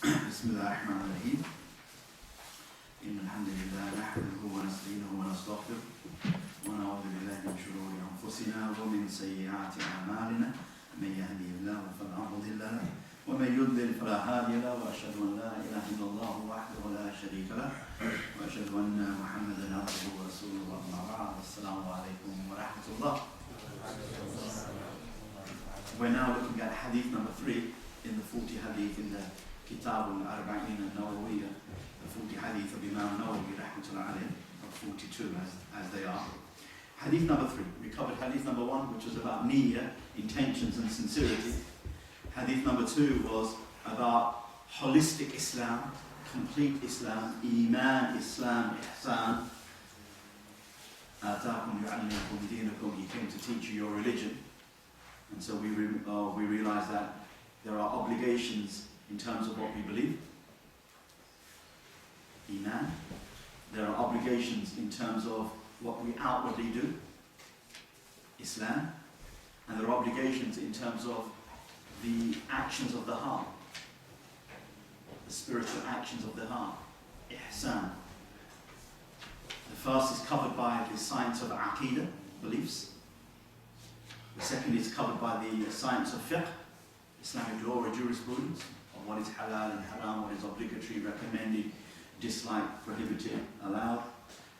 بسم الله الرحمن الرحيم إن الحمد لله نحمده ونستعينه ونستغفره ونعوذ بالله من شرور أنفسنا ومن سيئات أعمالنا من يهده الله فلا مضل له ومن يضلل فلا هادي له وأشهد أن لا إله إلا الله وحده لا شريك له وأشهد أن محمدا عبده ورسوله أما بعد السلام عليكم ورحمة الله. We're now looking at hadith number 3 in the 40 hadith in the Kitab al-Arba'in al-Nawawiyah, the 40 hadith of Imam Nawawis rahmatullah alayh, of 42 as they are. Hadith number 3, we covered hadith number 1, which was about niyyah, intentions and sincerity. Hadith number 2 was about holistic Islam, complete Islam, Iman, Islam, Ihsan. آتاكم يعلمكم دينكم, he came to teach you your religion. And so we realize that there are obligations in terms of what we believe, Iman. There are obligations in terms of what we outwardly do, Islam. And there are obligations in terms of the actions of the heart, the spiritual actions of the heart, Ihsan. The first is covered by the science of Aqidah, beliefs. The second is covered by the science of fiqh, Islamic law or jurisprudence, of what is halal and haram, what is obligatory, recommended, disliked, prohibited, allowed.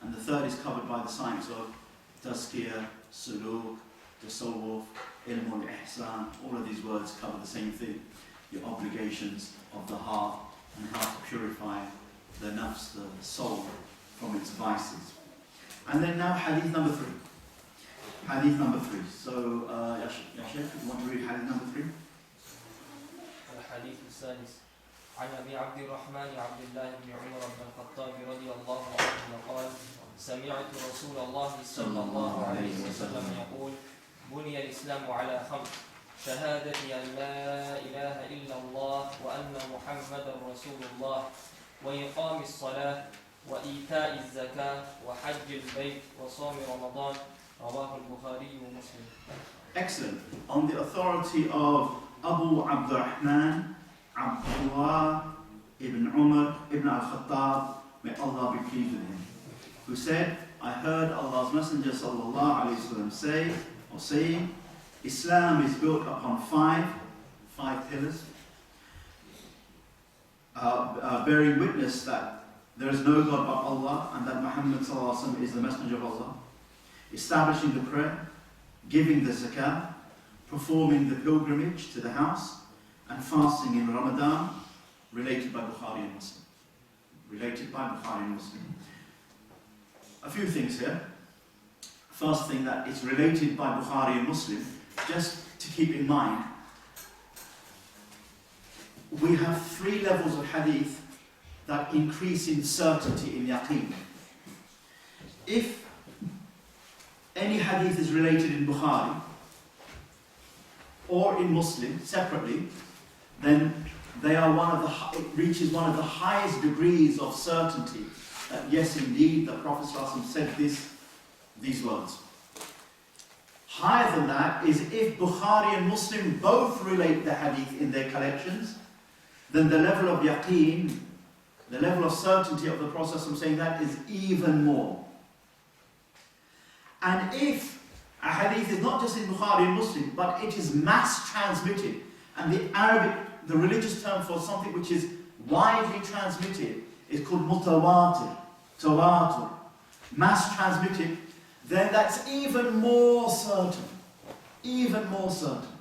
And the third is covered by the science of tazkiyah, suluk, tasawwuf, ilm al-ihsan. All of these words cover the same thing, the obligations of the heart and how to purify the nafs, the soul, from its vices. And then now hadith number 3. Hadith number 3. So, Yashif, if you want to read hadith number 3. الحديث السادس عن أبي عبد الرحمن عبد الله بن عمر بن الخطاب رضي الله عنه قال سمعت رسول الله صلى الله عليه وسلم يقول بني الإسلام على 5 شهادة أن لا إله إلا الله وأن محمدا رسول الله وإقام الصلاة وإيتاء الزكاة وحج البيت وصوم رمضان رواه البخاري ومسلم. Excellent. On the authority of Abu Abdurrahman Abdullah ibn Umar ibn al-Khattab, may Allah be pleased with him, who said, I heard Allah's Messenger sallallahu alayhi wa sallam saying, Islam is built upon five pillars, bearing witness that there is no God but Allah and that Muhammad sallallahu alayhi wa sallam is the Messenger of Allah, establishing the prayer, giving the zakah, performing the pilgrimage to the house, and fasting in Ramadan, related by Bukhari and Muslim. Related by Bukhari and Muslim. A few things here. First thing, that it's related by Bukhari and Muslim, just to keep in mind, we have 3 levels of hadith that increase in certainty in yaqeen. If any hadith is related in Bukhari or in Muslim separately, then they are it reaches one of the highest degrees of certainty that yes, indeed, the Prophet ﷺ said these words. Higher than that is if Bukhari and Muslim both relate the hadith in their collections, then the level of yaqeen, the level of certainty of the Prophet ﷺ saying that is even more. And if a hadith is not just in Bukhari and Muslim, but it is mass transmitted, and the religious term for something which is widely transmitted is called mutawatir, tawatur, mass transmitted, then that's even more certain. Even more certain.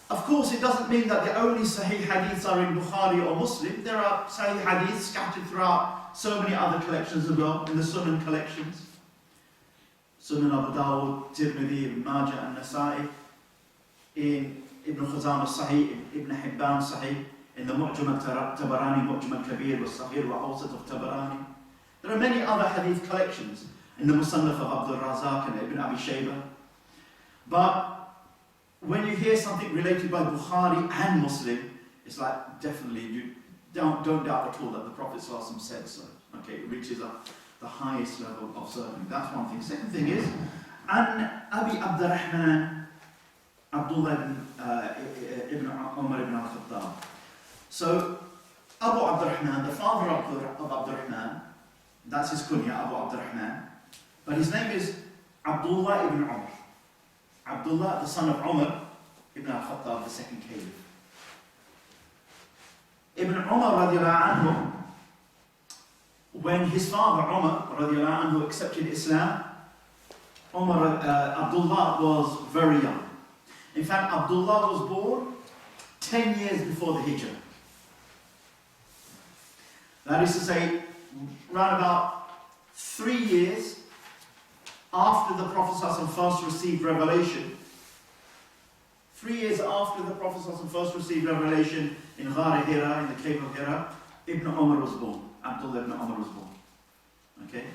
Of course, it doesn't mean that the only Sahih hadiths are in Bukhari or Muslim. There are Sahih hadiths scattered throughout so many other collections as well, in the Sunan collections. Sunan Abu Dawud, Tirmidhi, Ibn Majah and Nasa'i, in Ibn Khuzamah Sahih, Ibn Hibban Sahih, in the Mu'jam al-Tabarani, Mu'jam al-Kabir, al-Saghir, wa-Awsat of Tabarani. There are many other hadith collections in the Musannaf of Abdul Razak and Ibn Abi Shaybah. But when you hear something related by Bukhari and Muslim, it's like, definitely, you don't doubt at all that the Prophet ﷺ said so. Okay, it reaches the highest level of certainty. That's one thing. Second thing is, An Abi Abdurrahman Abdullah ibn Umar ibn al-Khattab. So Abu Abdurrahman, the father of Abdurrahman, that's his kunya, Abu Abdurrahman, but his name is Abdullah ibn Umar. Abdullah, the son of Umar ibn al-Khattab, the second caliph. Ibn Umar radiallahu anhu, when his father Umar radiallahu anhu accepted Islam, Abdullah was very young. In fact, Abdullah was born 10 years before the Hijrah. That is to say, around about 3 years after the Prophet ﷺ first received revelation. 3 years after the Prophet ﷺ first received revelation in Ghar Hira, in the cave of Hira, Ibn Umar was born. Abdullah ibn Umar was born. Okay?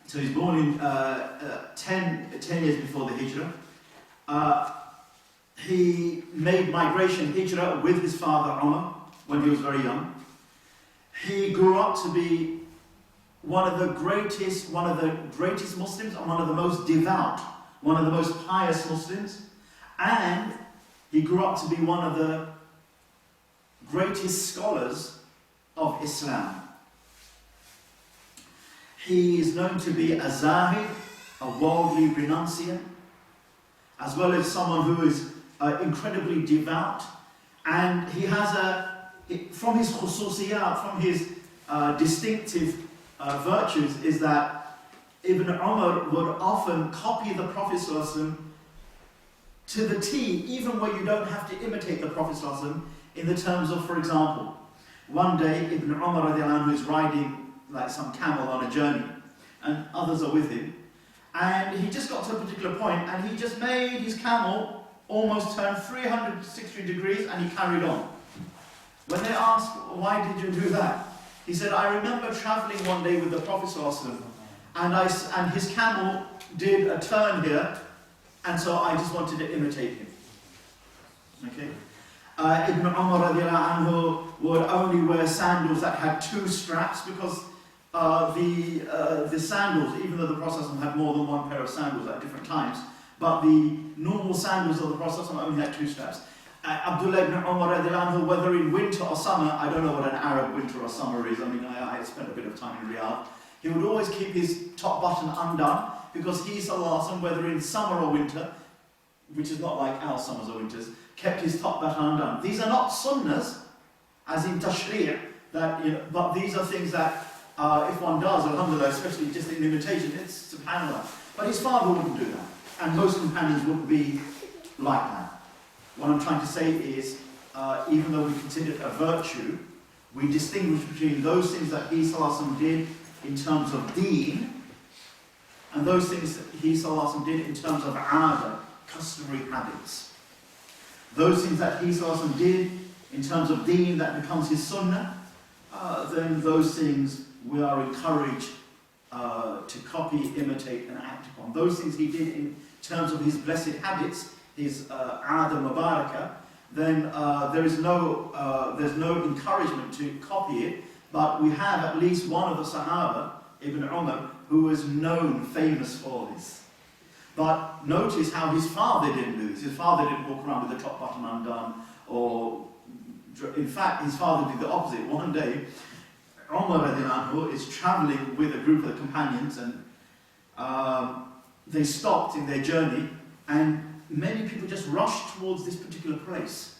So he's born in 10 years before the Hijrah. He made migration Hijrah with his father Umar when he was very young. He grew up to be one of the greatest Muslims and one of the most devout, one of the most pious Muslims. And he grew up to be one of the greatest scholars of Islam. He is known to be a zahid, a worldly renunciant, as well as someone who is incredibly devout. And he has from his khususiyat, from his distinctive virtues, is that Ibn Umar would often copy the Prophet ﷺ to the T, even where you don't have to imitate the Prophet ﷺ, in the terms of, for example, one day Ibn Umar radiallahu anhu is riding like some camel on a journey, and others are with him, and he just got to a particular point, and he just made his camel almost turn 360 degrees, and he carried on. When they asked, why did you do that? He said, I remember traveling one day with the Prophet ﷺ, and his camel did a turn here, and so I just wanted to imitate him. Okay? Ibn Umar radiallahu anhu would only wear sandals that had 2 straps, because the sandals, even though the Prophet ﷺ had more than one pair of sandals at different times, but the normal sandals of the Prophet ﷺ only had 2 straps. Abdullah ibn Umar radiallahu anhu, whether in winter or summer, I don't know what an Arab winter or summer is, I mean, I spent a bit of time in Riyadh, he would always keep his top button undone, because he, sallallahu alaihi wasallam, whether in summer or winter, which is not like our summers or winters, kept his top button undone. These are not sunnahs, as in tashri', that, you know, but these are things that if one does, alhamdulillah, especially just in imitation, it's subhanallah. But his father wouldn't do that, and most companions wouldn't be like that. What I'm trying to say is, even though we consider it a virtue, we distinguish between those things that he sallallahu alaihi wasallam did in terms of deen, and those things that he sallallahu alaihi wasallam did in terms of aada, customary habits. Those things that he sallallahu alaihi wasallam did in terms of deen that becomes his sunnah, then those things we are encouraged to copy, imitate, and act upon. Those things he did in terms of his blessed habits, his aada mubarakah, then there's no encouragement to copy it, but we have at least one of the Sahaba, Ibn Umar, who was known, famous for this. But notice how his father didn't do this. His father didn't walk around with the top button undone, or in fact, his father did the opposite. One day, Umar radiallahu anhu is traveling with a group of the companions, and they stopped in their journey, and many people just rushed towards this particular place.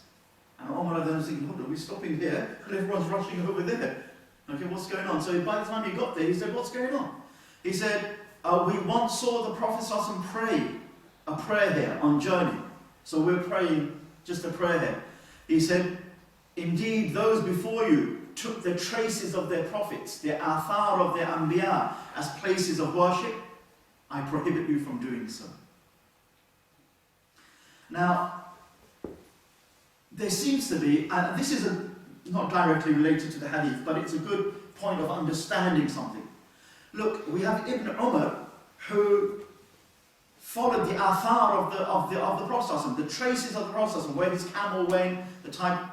And Umar then was thinking, hold on, we're stopping here, and everyone's rushing over there. Okay, what's going on? So by the time he got there, he said, what's going on? He said, we once saw the Prophet ﷺ pray a prayer here on journey. So we're praying just a prayer here. He said, indeed, those before you took the traces of their prophets, the athar of their anbiya, as places of worship. I prohibit you from doing so. Now, there seems to be, and this is not directly related to the hadith, but it's a good point of understanding something. Look, we have Ibn Umar, who followed the athar of the Prophet, the traces of the Prophet, where his camel went, the time.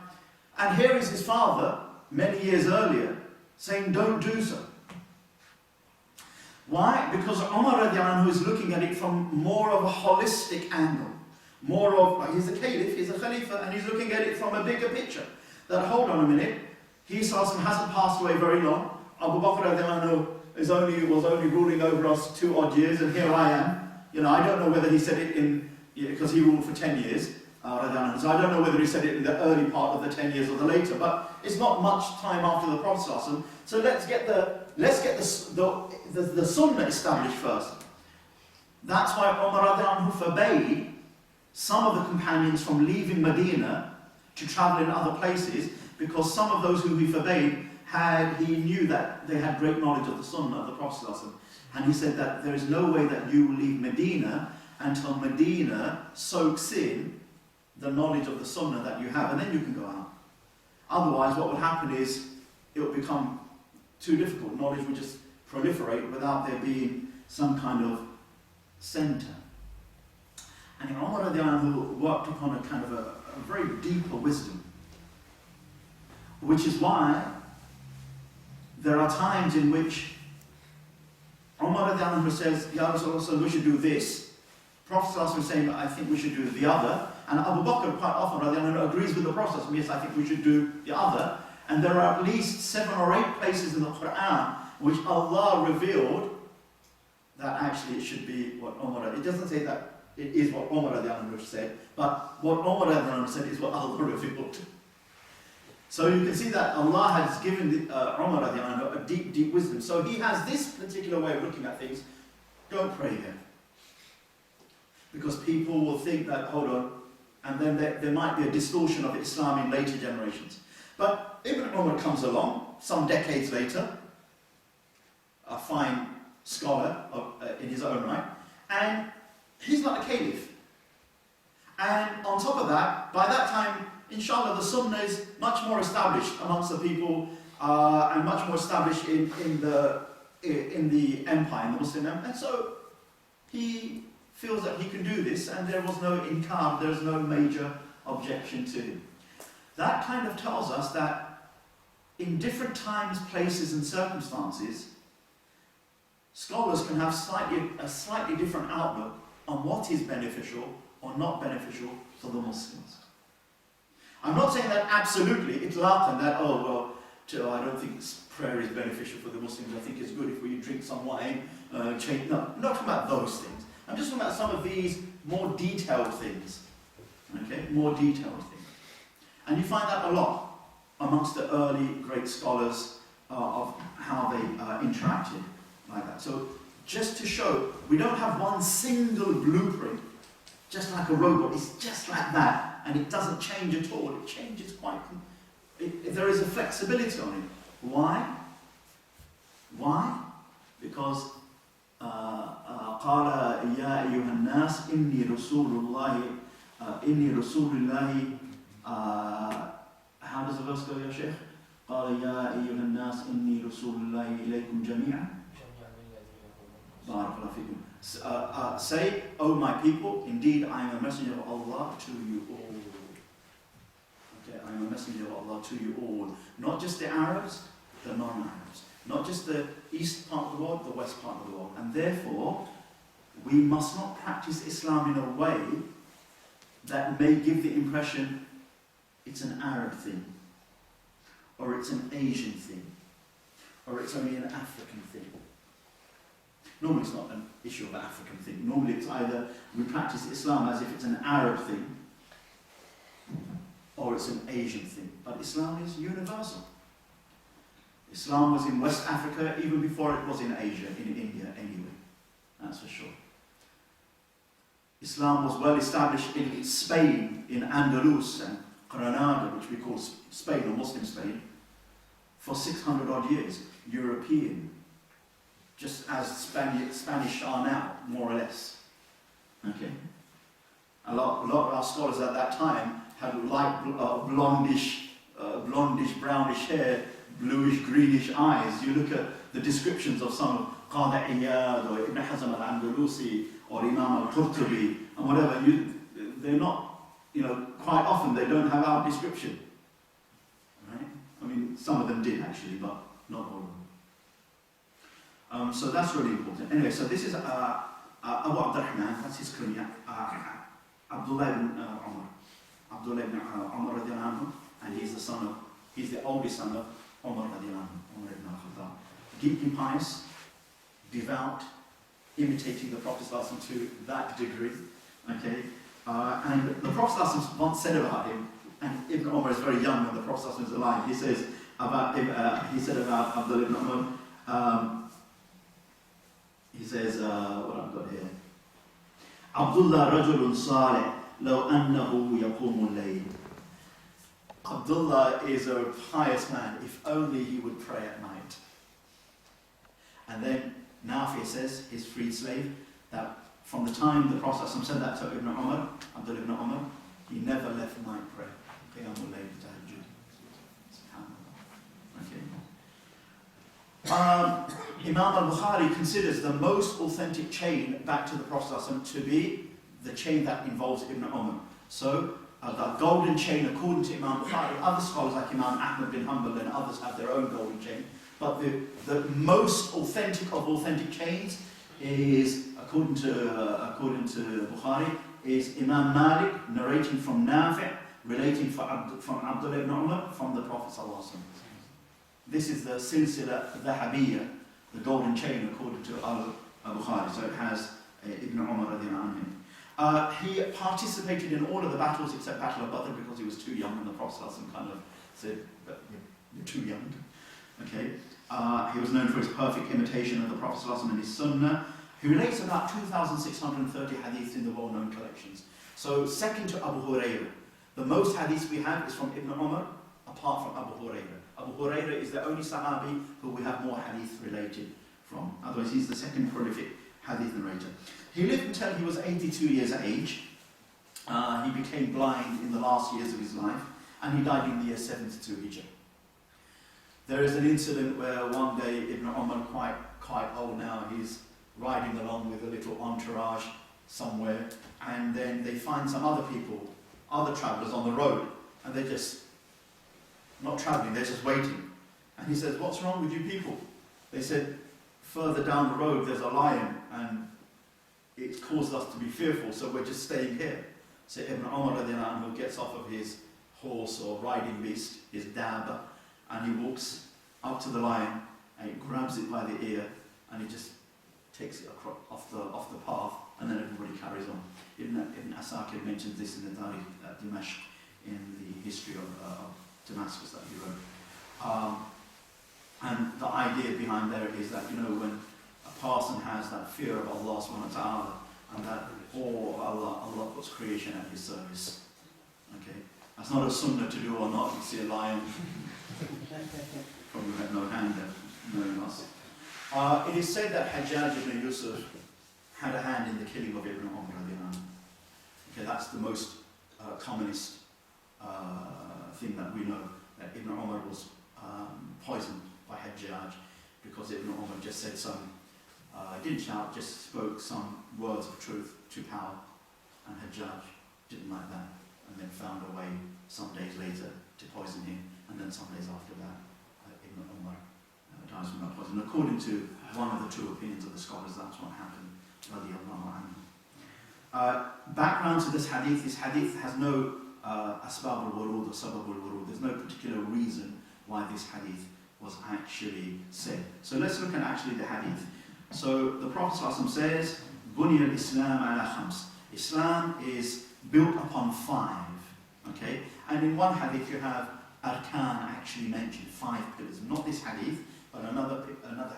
And here is his father, many years earlier, saying, don't do so. Why? Because Umar radiallahu anhu is looking at it from more of a holistic angle. More of, like, he's a caliph, he's a khalifa, and he's looking at it from a bigger picture. That, hold on a minute, he hasn't passed away very long. Abu Bakr was only ruling over us 2 odd years, and here I am. You know, I don't know whether he said it because he ruled for 10 years. So I don't know whether he said it in the early part of the 10 years or the later, but it's not much time after the Prophet. So let's get the sunnah established first. That's why Umar radiallahu anhu forbade some of the companions from leaving Medina to travel in other places, because some of those who he forbade he knew that they had great knowledge of the sunnah of the Prophet. And he said that there is no way that you will leave Medina until Medina soaks in the knowledge of the sunnah that you have, and then you can go out. Otherwise, what will happen is it will become too difficult. Knowledge will just proliferate without there being some kind of center. And Umar radiallahu anhu worked upon a kind of a very deeper wisdom, which is why there are times in which Umar radiallahu anhu says, Ya Rasulullah, we should do this. Prophet is saying, I think we should do the other. And Abu Bakr quite often radiallahu anhu agrees with the Prophet. Yes, I think we should do the other. And there are at least 7 or 8 places in the Quran which Allah revealed that actually it should be what Umar. It doesn't say that it is what Umar radiallahu anhu said, but what Umar radiallahu anhu said is what Allah revealed. So you can see that Allah has given Umar radiallahu anhu a deep, deep wisdom. So he has this particular way of looking at things. Don't pray here. Because people will think that, hold on, and then there might be a distortion of Islam in later generations. But Ibn Umar comes along, some decades later, a fine scholar in his own right, and he's not a caliph. And on top of that, by that time, inshallah, the sunnah is much more established amongst the people, and much more established in the empire, in the Muslim empire. And so he feels that he can do this, and there was no inkar, there was no major objection to him. That kind of tells us that in different times, places and circumstances, scholars can have a slightly different outlook on what is beneficial or not beneficial for the Muslims. I'm not saying that absolutely, itlaqan, that, I don't think prayer is beneficial for the Muslims, I think it's good if we drink some wine, change. No, I'm not talking about those things. I'm just talking about some of these more detailed things. Okay, more detailed things. And you find that a lot amongst the early great scholars of how they interacted like that. So just to show, we don't have one single blueprint, just like a robot. It's just like that, and it doesn't change at all. It changes quite. There is a flexibility on it. Why? Why? Because قال يا أيها الناس إني رسول الله how does the verse go, Ya Sheikh? قال يا أيها الناس إني رسول الله إليكم جميعا بارك الله فيكم. Say, O my people, indeed I am a messenger of Allah to you all. Okay, I am a messenger of Allah to you all. Not just the Arabs, the non-Arabs. Not just the east part of the world, the west part of the world. And therefore, we must not practice Islam in a way that may give the impression it's an Arab thing, or it's an Asian thing, or it's only an African thing. Normally it's not an issue of an African thing. Normally it's either we practice Islam as if it's an Arab thing, or it's an Asian thing. But Islam is universal. Islam was in West Africa even before it was in Asia, in India anyway. That's for sure. Islam was well established in Spain, in Andalus and Granada, which we call Spain or Muslim Spain, for 600 odd years. European, just as Spanish are now, more or less. Okay? A lot of our scholars at that time had light blondish, brownish hair, bluish, greenish eyes. You look at the descriptions of some of Qadi Iyad or Ibn Hazm al-Andalusi or Imam al-Qurtubi and whatever, they're not, quite often they don't have our description. Right? I mean, some of them did actually, but not all of them. So that's really important. Anyway, so this is Abu Abdurrahman, that's his kunya. Abdullah ibn Umar. Abdullah ibn Umar radiallahu anhu, and he's the oldest son of Umar radiallahu anhu, Umar ibn al-Khattab. Deeply pious, devout, imitating the Prophet to that degree. Okay, and the Prophet once said about him, and Ibn Umar is very young when the Prophet is alive. He said about Abdullah ibn Umar. He says, what I've got here. Abdullah rajulun salih, law annahu yaqumul layl. Abdullah is a pious man, if only he would pray at night. And then Nafi says, his freed slave, that from the time the Prophet said that to Ibn Umar, Abdullah ibn Umar, he never left night prayer. Qiyamul layl, tahajjud. Okay. Imam al-Bukhari considers the most authentic chain back to the Prophet to be the chain that involves Ibn Umar. So, the golden chain, according to Imam Bukhari, other scholars like Imam Ahmad bin Hanbal and others have their own golden chain. But the most authentic of authentic chains is, according to Bukhari, is Imam Malik narrating from Nafi', relating from Abdullah ibn Umar, from the Prophet ﷺ. This is the silsila dhahabiyya, the golden chain, according to Al-Bukhari. So it has Ibn Umar radiallahu anhu. He participated in all of the battles except Battle of Badr because he was too young, and the Prophet ﷺ kind of said, you're too young. Okay. He was known for his perfect imitation of the Prophet ﷺ and his sunnah. He relates about 2,630 hadiths in the well-known collections. So second to Abu Hurairah. The most hadiths we have is from Ibn Umar, apart from Abu Hurairah. Abu Hurairah is the only Sahabi who we have more hadith related from. Otherwise, he's the second prolific hadith narrator. He lived until he was 82 years of age. He became blind in the last years of his life, and he died in the year 72 Hijrah. There is an incident where one day Ibn Umar, quite old now, he's riding along with a little entourage somewhere, and then they find some other people, other travellers on the road, and they're just not travelling, they're just waiting. And he says, what's wrong with you people? They said, further down the road there's a lion, and it's caused us to be fearful, so we're just staying here. So Ibn Umar radiallahu anhu gets off of his horse or riding beast, his dabba, and he walks up to the lion, and he grabs it by the ear, and he just takes it off the path, and then everybody carries on. Ibn Asakir mentions this in the Tarikh Dimashq, in the history of Damascus that he wrote. And the idea behind there is that, when a person has that fear of Allah subhanahu wa ta'ala, and that awe of Allah puts creation at his service. Okay? That's not a sunnah to do or not. You see a lion, probably had no hand there, knowing us. It is said that Hajjaj ibn Yusuf had a hand in the killing of Ibn Umar. Okay, that's the most commonest thing that we know, that Ibn Umar was poisoned by Hajjaj because Ibn Umar just said didn't shout, just spoke some words of truth to power, and Hajjaj didn't like that, and then found a way some days later to poison him, and then some days after that Ibn Umar dies from that poison. According to one of the two opinions of the scholars, that's what happened. Background to this hadith has no asbab al-wurud or sabab al-wurud. There's no particular reason why this hadith was actually said. So let's look at actually the hadith. So the Prophet ﷺ says, Bunya al-Islam ala khams. Islam is built upon 5. Okay? And in one hadith you have arkan actually mentioned, 5 pillars. Not this hadith, but another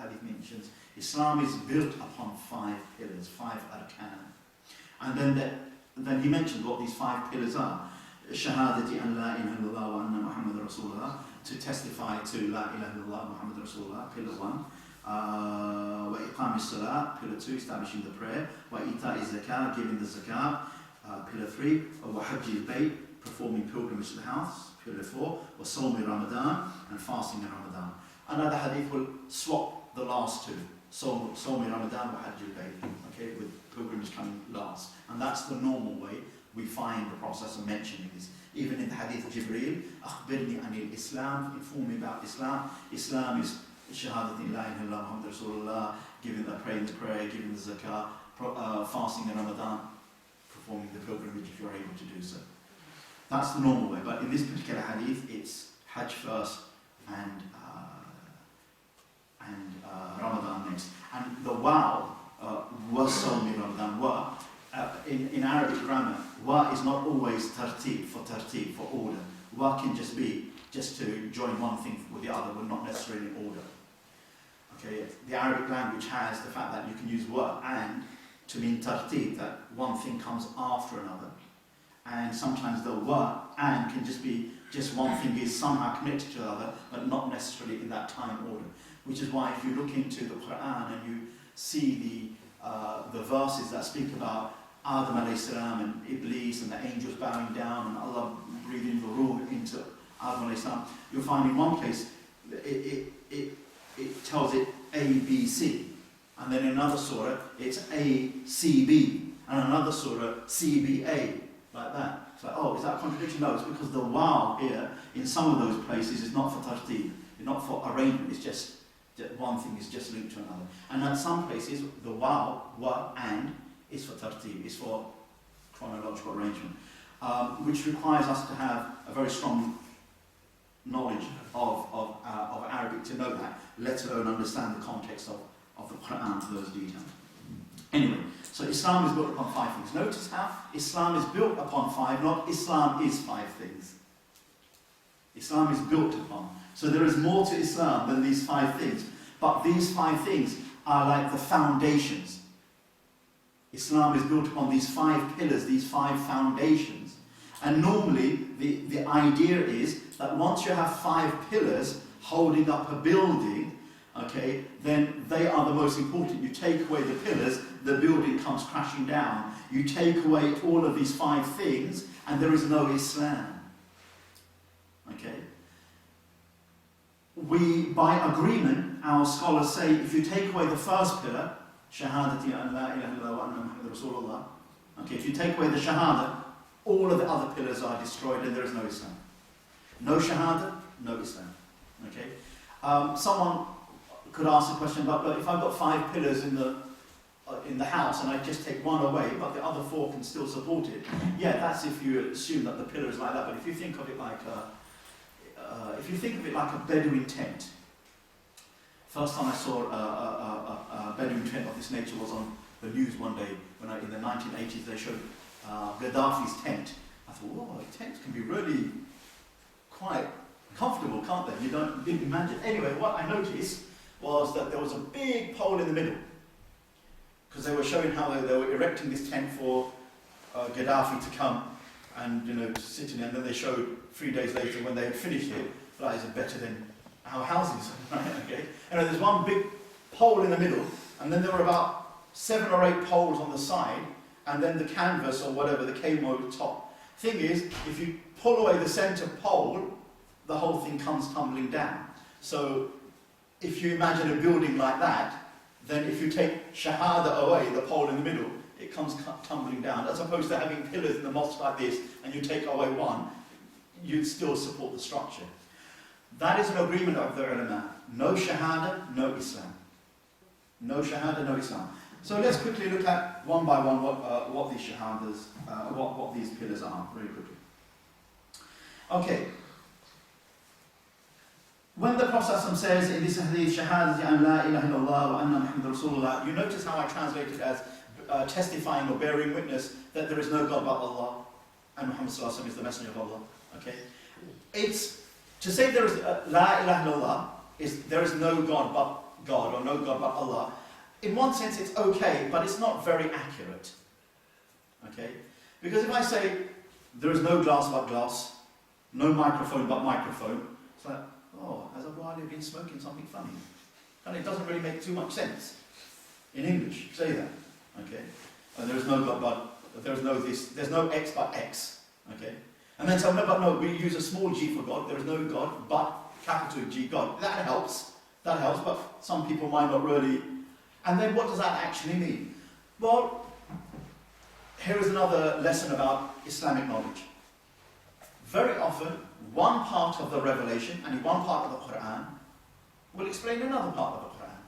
hadith mentions Islam is built upon 5 pillars, 5 arkan. And then he mentioned what these 5 pillars are. Shahadati an la ilaha illallah wa anna Muhammad Rasulullah, to testify to la ilaha illallah Muhammad Rasulullah, pillar 1. Wa iqam as-salat, pillar 2, establishing the prayer. Wa ita'i zakah, giving the zakat, pillar 3. Wa hajji al-bayt, performing pilgrimage to the house, pillar 4. Wa sawmi Ramadan, and fasting in Ramadan. Another hadith will swap the last 2. Sawmi Ramadan wa hajji al-bayt, okay, with pilgrimage coming last. And that's the normal way we find the process of mentioning this. Even in the hadith of Jibreel, akhbirni anil Islam, inform me about Islam. Islam is shahadati la ilaha illallah Muhammad Rasulullah, praying the prayer, giving the zakah, fasting in Ramadan, performing the pilgrimage if you're able to do so. That's the normal way, but in this particular hadith, it's Hajj first and Ramadan next. And the wow, wasawmi Ramadan, wa, in Arabic grammar, wa is not always tartib, for order. Wa can just be, just to join one thing with the other, but not necessarily in order. Okay, the Arabic language has the fact that you can use wa and to mean tartib, that one thing comes after another. And sometimes the wa and can just be, just one thing is somehow connected to the other, but not necessarily in that time order. Which is why if you look into the Quran and you see the verses that speak about Adam alayhi salam and Iblis and the angels bowing down and Allah breathing the ruh into Adam alayhi salam, you'll find in one place it tells it A, B, C. And then in another surah it's A, C, B. And another surah C, B, A. Like that. It's like, oh, is that a contradiction? No, it's because the wow here in some of those places is not for tartib, it's not for arrangement, it's just one thing is just linked to another. And at some places, the wa, and is for tartib, is for chronological arrangement, which requires us to have a very strong knowledge of Arabic to know that, let alone understand the context of the Quran to those details. Anyway, so Islam is built upon 5 things. Notice how Islam is built upon 5, not Islam is 5 things. Islam is built upon. So there is more to Islam than these 5 things. But these 5 things are like the foundations. Islam is built upon these 5 pillars, these 5 foundations. And normally the idea is that once you have 5 pillars holding up a building, okay, then they are the most important. You take away the pillars, the building comes crashing down. You take away all of these 5 things, and there is no Islam. Okay? By agreement, our scholars say, if you take away the first pillar, Shahadati an la ilaha illallah wa anna Muhammadan Rasulullah, okay, if you take away the Shahada, all of the other pillars are destroyed and there is no Islam. No Shahada, no Islam. Okay? Someone could ask the question, but if I've got 5 pillars in the house and I just take one away, but the other 4 can still support it. Yeah, that's if you assume that the pillar is like that. But if you think of it like a Bedouin tent. First time I saw a Bedouin tent of this nature was on the news one day when in the 1980s they showed Gaddafi's tent. I thought, whoa, tents can be really quite comfortable, can't they? You didn't imagine. Anyway, what I noticed was that there was a big pole in the middle, because they were showing how they were erecting this tent for Gaddafi to come and to sit in it. And then they showed 3 days later when they had finished it, that is better than our houses. Right? Okay. And there's one big pole in the middle, and then there were about 7 or 8 poles on the side, and then the canvas or whatever that came over the top. Thing is, if you pull away the centre pole, the whole thing comes tumbling down. So if you imagine a building like that, then if you take Shahada away, the pole in the middle, it comes tumbling down. As opposed to having pillars in the mosque like this, and you take away one, you'd still support the structure. That is an agreement of the ulama. No Shahada, no Islam. No Shahada, no Islam. So let's quickly look at one by one what these Shahadas, what these pillars are, very quickly. Okay. When the Prophet says in this hadith, Shahadati an la ilaha illallah wa anna Muhammadan Rasulullah, you notice how I translate it as testifying or bearing witness that there is no God but Allah, and Muhammad sallallahu alaihi wasallam is the messenger of Allah. Okay, it's to say there is la ilaha illallah is there is no God but God or no God but Allah. In one sense, it's okay, but it's not very accurate. Okay, because if I say there is no glass but glass, no microphone but microphone, it's like, oh, has Abu Ali been smoking something funny? And it doesn't really make too much sense in English. Say that. Okay, there is no God but there is no this. There's no X but X. Okay, and then so no, we use a small G for God. There is no God but capital G God. That helps. That helps. But some people might not really. And then what does that actually mean? Well, here is another lesson about Islamic knowledge. Very often, one part of the revelation and in one part of the Quran will explain another part of the Quran.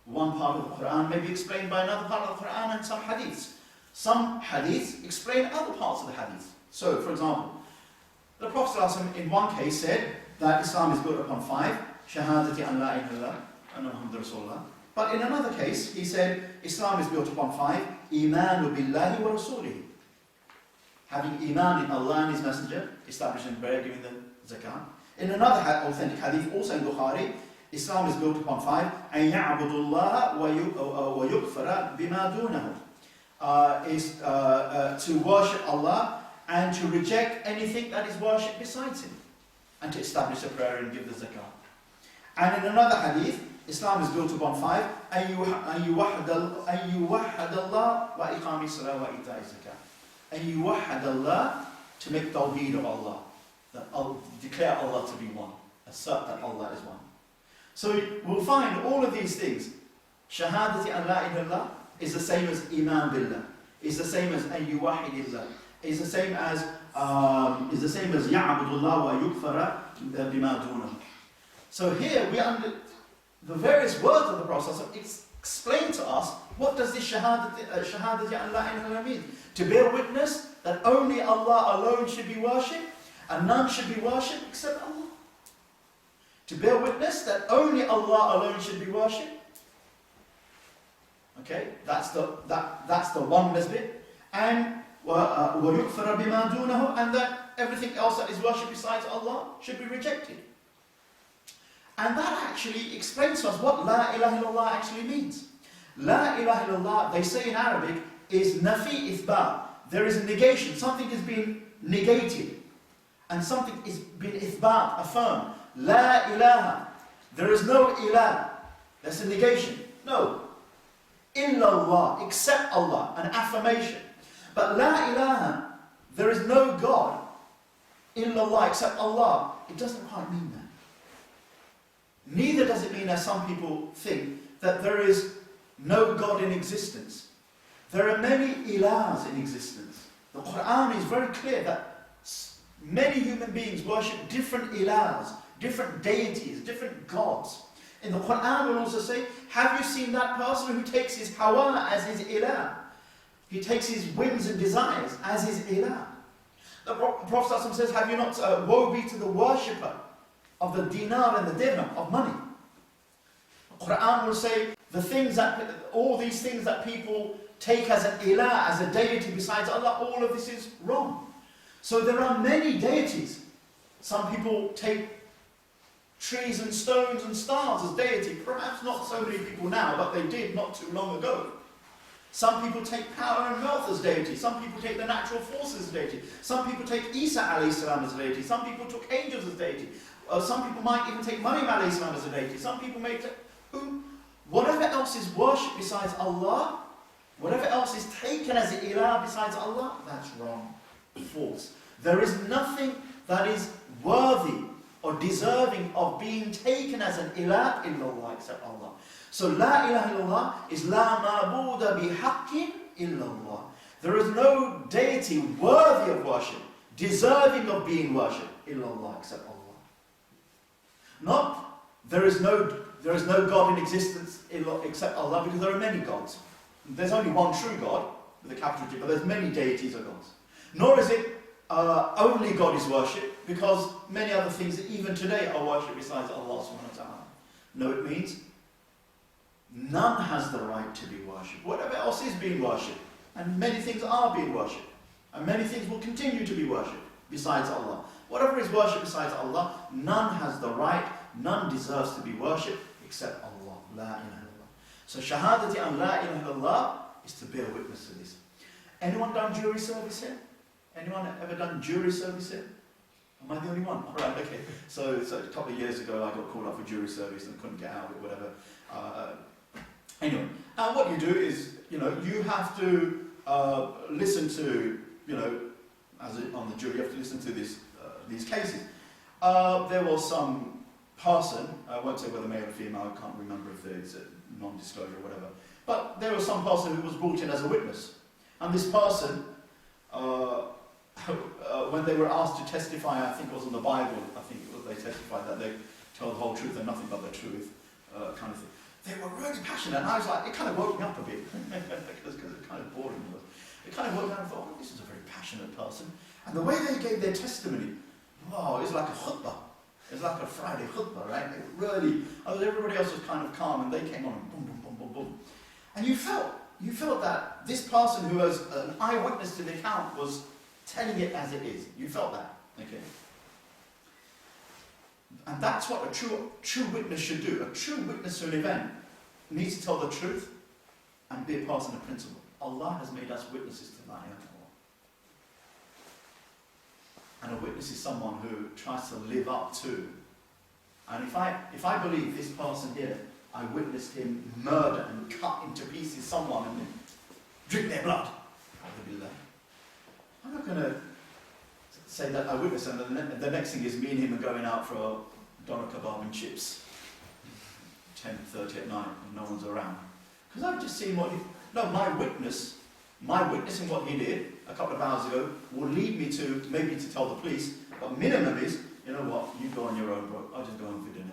One part of the Quran may be explained by another part of the Quran and some hadiths. Some hadiths explain other parts of the hadith. So, for example, the Prophet ﷺ in one case said that Islam is built upon 5, shahadati an la ilaha illallah, anna Muhammadur Rasulullah. But in another case, he said Islam is built upon 5, imanu billahi wa rasulihi. Having iman in Allah and His Messenger, establishing prayer, giving the zakah. In another authentic hadith, also in Bukhari, Islam is built upon 5, أن يعبدوا الله ويكفر بما دونه. Is to worship Allah and to reject anything that is worshipped besides Him, and to establish a prayer and give the zakah. And in another hadith, Islam is built upon 5, أن يوحد الله وإقام الصلاة وإيتاء الزكاة. أن يوحد الله, to make tawheed of Allah, that declare Allah to be one, assert that Allah is one. So we'll find all of these things. Shahadati an la ilaha illallah is the same as iman billah, is the same as an yuwahidillah, is the same as ya'budullah wa yukfara bima dunahu. So here we the various words of the Prophet explain to us what does this shahadati an la ilaha illallah mean. To bear witness that only Allah alone should be worshipped and none should be worshipped except Allah. To bear witness that only Allah alone should be worshipped. Okay, that's the oneness bit. And وَيُكْفَرَ بِمَا دُونَهُ, and that everything else that is worshipped besides Allah should be rejected. And that actually explains to us what La ilaha illallah actually means. La ilaha illallah, they say in Arabic, is nafi ithbat. There is a negation, something is being negated, and something is being ithbat, affirmed. La ilaha, there is no ilah, that's a negation. No. Illallah, except Allah, an affirmation. But la ilaha, there is no God, illallah, except Allah. It doesn't quite mean that. Neither does it mean, as some people think, that there is no God in existence. There are many ilahs in existence. The Quran is very clear that many human beings worship different ilahs, different deities, different gods. In the Quran will also say, have you seen that person who takes his hawa as his ilah? He takes his whims and desires as his ilah. The Prophet says, have you not, woe be to the worshipper of the dinar and the dirham, of money. The Quran will say, all these things that people take as an ilah, as a deity besides Allah, all of this is wrong. So there are many deities. Some people take trees and stones and stars as deity. Perhaps not so many people now, but they did not too long ago. Some people take power and wealth as deity. Some people take the natural forces as deity. Some people take Isa alayhi salam as a deity. Some people took angels as deity. Some people might even take Maryam alayhi salam as a deity. Some people may take whatever else is worshipped besides Allah, whatever else is taken as an ilah besides Allah, that's wrong, false. There is nothing that is worthy or deserving of being taken as an ilah illallah except Allah. So la ilaha illallah is la ma'buda bihaqqin illallah. There is no deity worthy of worship, deserving of being worshipped illallah except Allah. Not there is no God in existence except Allah, because there are many gods. There's only one true God with a capital G, but there's many deities or gods. Nor is it only God is worshipped, because many other things even today are worshipped besides Allah subhanahu wa ta'ala. No, it means none has the right to be worshipped. Whatever else is being worshipped, and many things are being worshipped, and many things will continue to be worshipped besides Allah. Whatever is worshipped besides Allah, none has the right, none deserves to be worshipped except Allah. La ilaha illallah. So shahadati an la ilaha illallah is to bear witness to this. Anyone done jury service here? Anyone ever done jury service here? Am I the only one? All right, okay. So a couple of years ago, I got called up for jury service and couldn't get out or whatever. Anyway, what you do is, you have to listen to, on the jury, you have to listen to these cases. There was some person, I won't say whether male or female, I can't remember if it's a non-disclosure or whatever, but there was some person who was brought in as a witness. And this person, when they were asked to testify, I think it was on the Bible, they testified that they tell the whole truth and nothing but the truth, kind of thing. They were really passionate, and I was like, it kind of woke me up a bit, because it kind of boring was. It kind of worked out and thought, oh, this is a very passionate person. And the way they gave their testimony, wow, it's like a khutbah. It's like a Friday khutbah, right? It really, everybody else was kind of calm, and they came on and boom, boom, boom, boom, boom. And you felt that this person who was an eyewitness to the account was telling it as it is. You felt that, okay? And that's what a true witness should do. A true witness to an event needs to tell the truth and be a person of principle. Allah has made us witnesses to that. And a witness is someone who tries to live up to. And if I believe this person here, I witnessed him murder and cut into pieces someone and drink their blood, I'm not going to say that I witnessed him, and the next thing is me and him are going out for a doner kebab and chips, 10:30 at night, and no one's around. Because I've just seen my witnessing what he did a couple of hours ago will lead me to maybe to tell the police, but minimum is, you know what, you go on your own, bro, I'll just go home for dinner.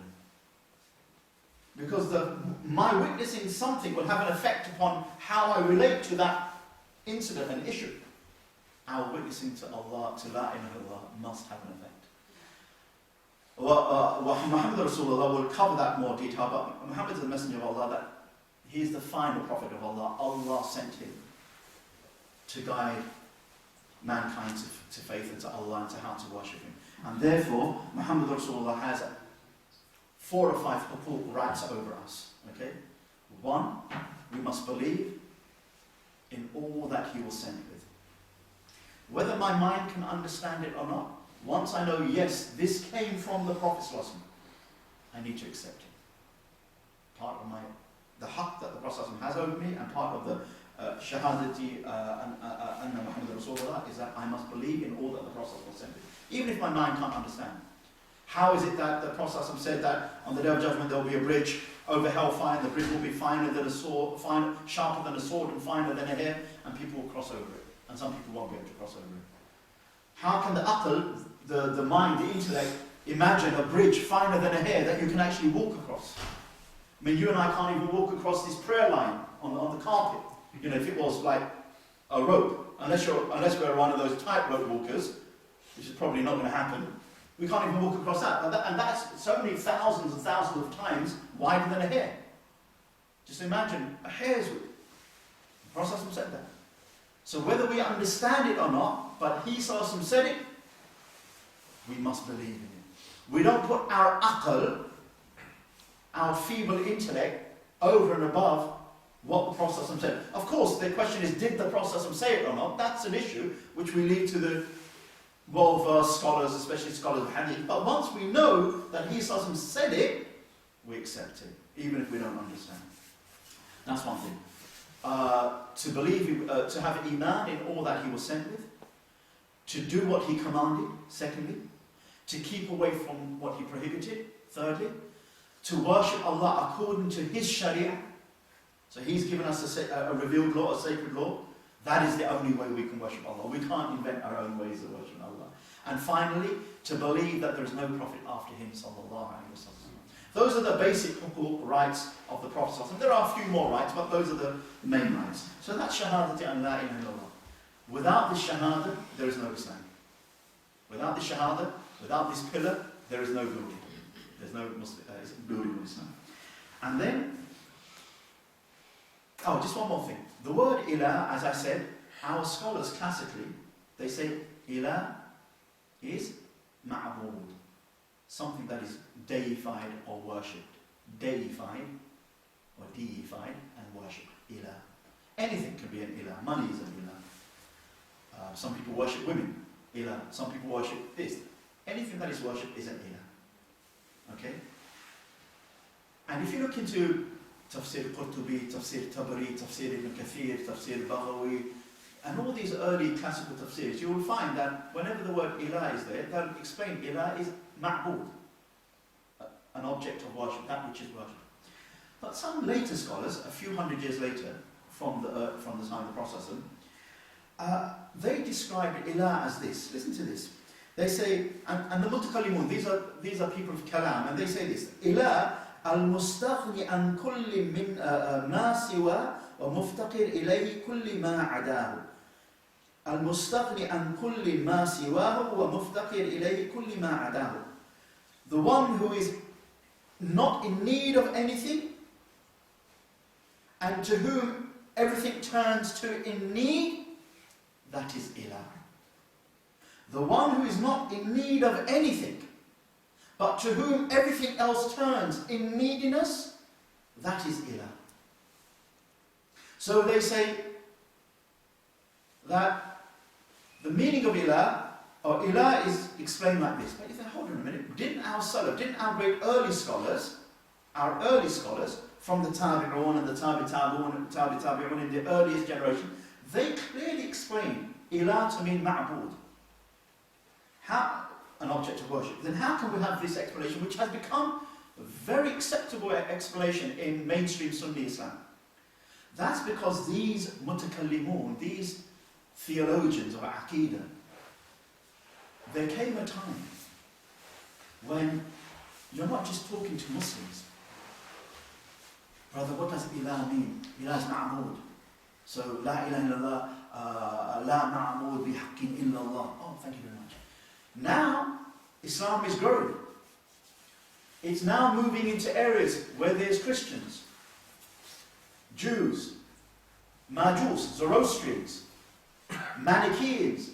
Because my witnessing something will have an effect upon how I relate to that incident and issue. Our witnessing to Allah, to La ilaha illallah, must have an effect. Muhammad Rasulullah will cover that more detail, but Muhammad is the messenger of Allah, that he is the final prophet of Allah. Allah sent him to guide mankind to faith and to Allah and to how to worship him. And therefore, Muhammad Rasulullah has 4 or 5 rights over us. Okay? 1, we must believe in all that he was sent with. Whether my mind can understand it or not, once I know, yes, this came from the Prophet ﷺ, I need to accept it. Part of the haqq that the Prophet ﷺ has over me, and part of the shahadati anna Muhammad Rasulullah is that I must believe in all that the Prophet ﷺ sent me, even if my mind can't understand. How is it that the Prophet ﷺ said that on the Day of Judgment there will be a bridge over hellfire, and the bridge will be finer than a sword, sharper than a sword and finer than a hair, and people will cross over it, and some people won't be able to cross over it? How can the aql, the mind, the intellect, imagine a bridge finer than a hair that you can actually walk across? I mean, you and I can't even walk across this prayer line on the carpet. You know, if it was like a rope, unless we're one of those tightrope walkers, which is probably not going to happen, we can't even walk across that. And that's so many thousands and thousands of times wider than a hair. Just imagine a hair's width. The Prophet said that. So whether we understand it or not, but he said it, we must believe in it. We don't put our aql, our feeble intellect, over and above what the Prophet said. Of course, the question is, did the Prophet say it or not? That's an issue which we leave to the well-versed scholars, especially scholars of Hadith. But once we know that he said it, we accept it, even if we don't understand. That's one thing. To believe, to have iman in all that he was sent with, to do what he commanded, secondly, to keep away from what he prohibited, thirdly, to worship Allah according to his sharia. So he's given us a revealed law, a sacred law. That is the only way we can worship Allah. We can't invent our own ways of worshiping Allah. And finally, to believe that there is no prophet after him, sallallahu alaihi wasallam. Those are the basic rights of the Prophet. There are a few more rights, but those are the main rights. So that's shahadati an la ilaha illallah. Without this shahada, there is no Islam. Without this shahada, without this pillar, there is no building. There's no building of Islam. And then, just one more thing. The word ilah, as I said, our scholars classically, they say ilah is ma'bud. Something that is deified or worshipped. Deified or deified and worshipped. Ilah. Anything can be an ilah. Money is an ilah. Some people worship women. Ilah. Some people worship this. Anything that is worshipped is an ilah. Okay? And if you look into Tafsir Qurtubi, Tafsir Tabari, Tafsir Ibn Kathir, Tafsir Baghawi, and all these early classical tafsirs, you will find that whenever the word ilah is there, they'll explain ilah is ma'bud, an object of worship, that which is worshipped. But some later scholars, a few hundred years later, from the time of the Prophet, they describe ilah as this. Listen to this. They say, and the mutakallimun, these are people of kalam, and they say this: ilah al-mustaghni an kulli min ma siwa wa muftaqir ilayhi kulli ma adahu. المستغني عن كل ما سواه ومفتقر إليه كل ما عداه. The one who is not in need of anything and to whom everything turns to in need, that is ilah. The one who is not in need of anything but to whom everything else turns in neediness, that is ilah. So they say that the meaning of ilah, or ilah, is explained like this. But you think, hold on a minute, didn't our salaf, didn't our great early scholars from the Tabi'un and the Tabi'un and Tabi'un in the earliest generation, they clearly explain ilah to mean ma'bud. How? An object of worship. Then how can we have this explanation, which has become a very acceptable explanation in mainstream Sunni Islam? That's because these mutakallimun, these theologians of Aqidah, there came a time when you're not just talking to Muslims. Brother, what does ilah mean? Ilah is ma'amud. So, la ilaha illallah, la ma'amud bihaqqin illallah. Oh, thank you very much. Now, Islam is growing. It's now moving into areas where there's Christians, Jews, Majus, Zoroastrians, Manichaeans,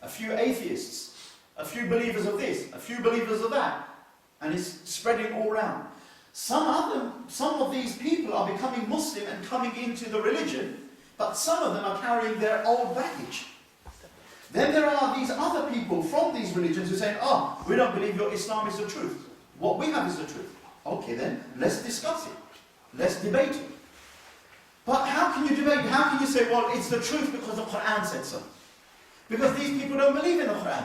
a few atheists, a few believers of this, a few believers of that, and it's spreading all around. Some of these people are becoming Muslim and coming into the religion, but some of them are carrying their old baggage. Then there are these other people from these religions who say, oh, we don't believe your Islam is the truth. What we have is the truth. Okay then, let's discuss it. Let's debate it. But how can you debate? How can you say, well, it's the truth because the Quran said so? Because these people don't believe in the Quran.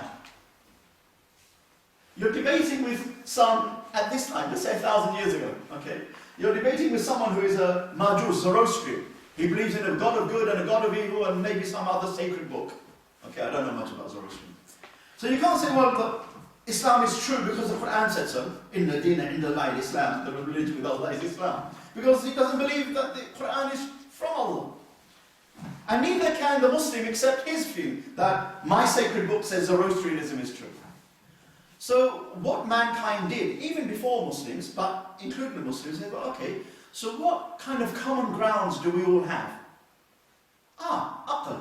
You're debating with some, at this time, let's say 1,000 years ago, okay? You're debating with someone who is a Majus, Zoroastrian. He believes in a God of good and a God of evil and maybe some other sacred book. Okay, I don't know much about Zoroastrian. So you can't say, well, Islam is true because the Quran said so. In the Deen, in the light Islam, the religion with Allah is Islam. Because he doesn't believe that the Quran is from Allah. And neither can the Muslim accept his view that my sacred book says Zoroastrianism is true. So what mankind did, even before Muslims, but including the Muslims, they thought, okay, so what kind of common grounds do we all have? Aql,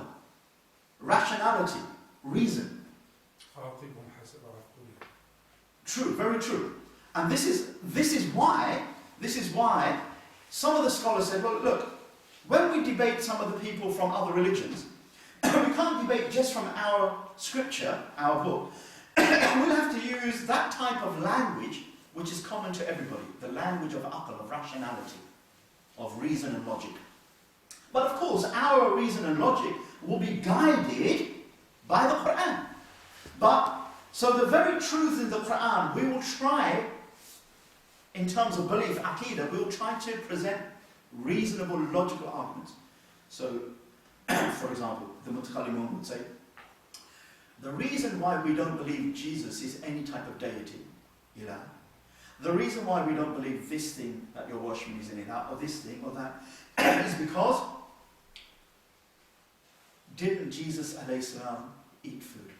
rationality, reason. True, very true. And this is why some of the scholars said, well, look, when we debate some of the people from other religions, we can't debate just from our scripture, our book. We'll have to use that type of language which is common to everybody, the language of aql, of rationality, of reason and logic. But of course, our reason and logic will be guided by the Quran. So the very truth in the Quran, we will try, in terms of belief, Aqidah, we will try to present reasonable, logical arguments. So, for example, the Mutakallimun would say, the reason why we don't believe Jesus is any type of deity, ilah. The reason why we don't believe this thing that you're worshiping is an ilah, or this thing or that, is because didn't Jesus a.s. eat food?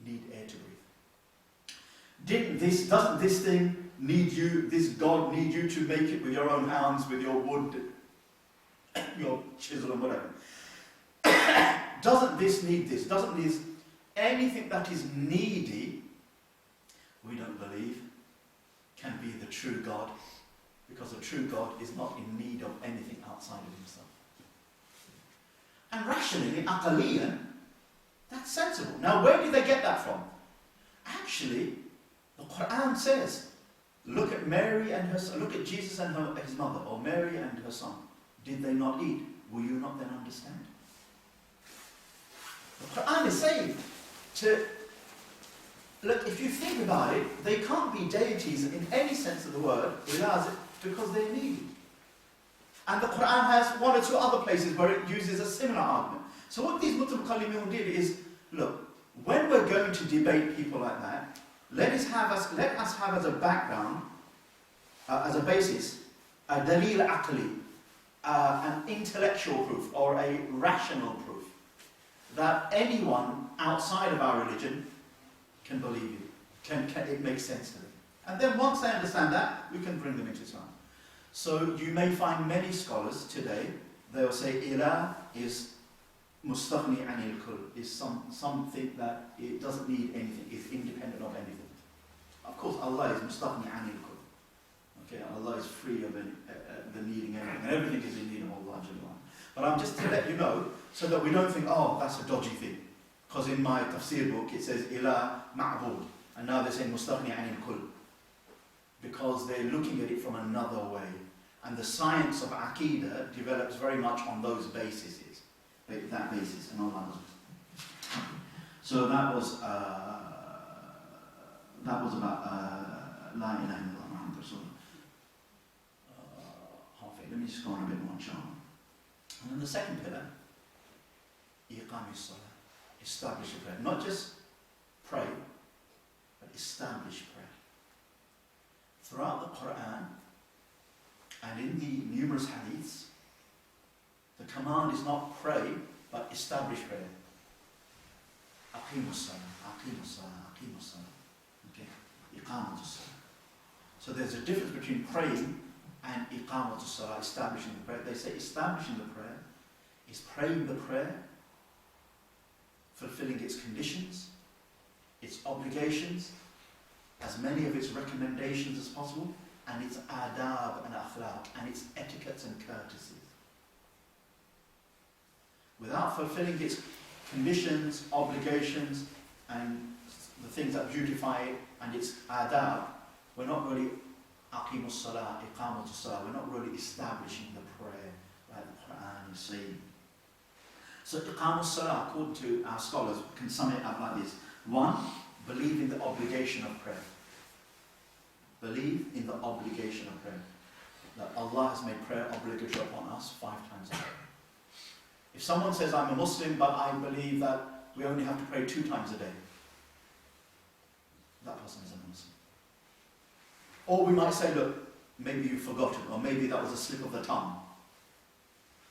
Need air to breathe? Doesn't this thing need you, this God need you to make it with your own hands, with your wood, your chisel and whatever? Doesn't this need this? Doesn't this, anything that is needy, we don't believe, can be the true God, because the true God is not in need of anything outside of himself. And rationally, aqaliyan, that's sensible. Now, where did they get that from? Actually, the Quran says, look at Mary and her son, look at Jesus and his mother, or Mary and her son. Did they not eat? Will you not then understand? The Quran is saying look, if you think about it, they can't be deities in any sense of the word, because they're needy. And the Quran has one or two other places where it uses a similar argument. So what these Mutakallimun did is, look, when we're going to debate people like that, let us have as a background, as a basis, a dalil aqli, an intellectual proof or a rational proof. that anyone outside of our religion can believe you. It makes sense to them. And then once they understand that, we can bring them into Islam. So you may find many scholars today, they'll say ilah is mustaghni anil kull, is something that it doesn't need anything, is independent of anything. Of course, Allah is mustaghni anil kull. Okay, Allah is free of the needing anything, and everything is in need of Allah. But I'm just to let you know, so that we don't think, oh, that's a dodgy thing. Because in my tafsir book it says ilah ma'bud, and now they're saying mustaghni anil kull. Because they're looking at it from another way. And the science of Aqidah develops very much on those bases. That basis, and Allah knows. So that was about La ilaha illallah Muhammad Rasulullah. Let me just go on a bit more, inshallah. And then the second pillar, iqamis salah, establish a prayer. Not just pray, but establish prayer. Throughout the Quran and in the numerous hadiths, the command is not pray, but establish prayer. Aqimus salah, aqimus salah, aqimus salah. Okay, iqamatus salah. So there's a difference between praying and iqamatus salah, establishing the prayer. They say establishing the prayer is praying the prayer, fulfilling its conditions, its obligations, as many of its recommendations as possible, and its adab and akhlaq, and its etiquettes and courtesies. Without fulfilling its conditions, obligations, and the things that beautify it, and its adab, we're not really aqimus salah, iqamatus salah, we're not really establishing the prayer like the Quran is saying. So iqamus salah, according to our scholars, we can sum it up like this. 1, believe in the obligation of prayer. Believe in the obligation of prayer. That Allah has made prayer obligatory upon us 5 times a day. If someone says, I'm a Muslim, but I believe that we only have to pray 2 times a day, that person isn't a Muslim. Or we might say, look, maybe you've forgotten, or maybe that was a slip of the tongue.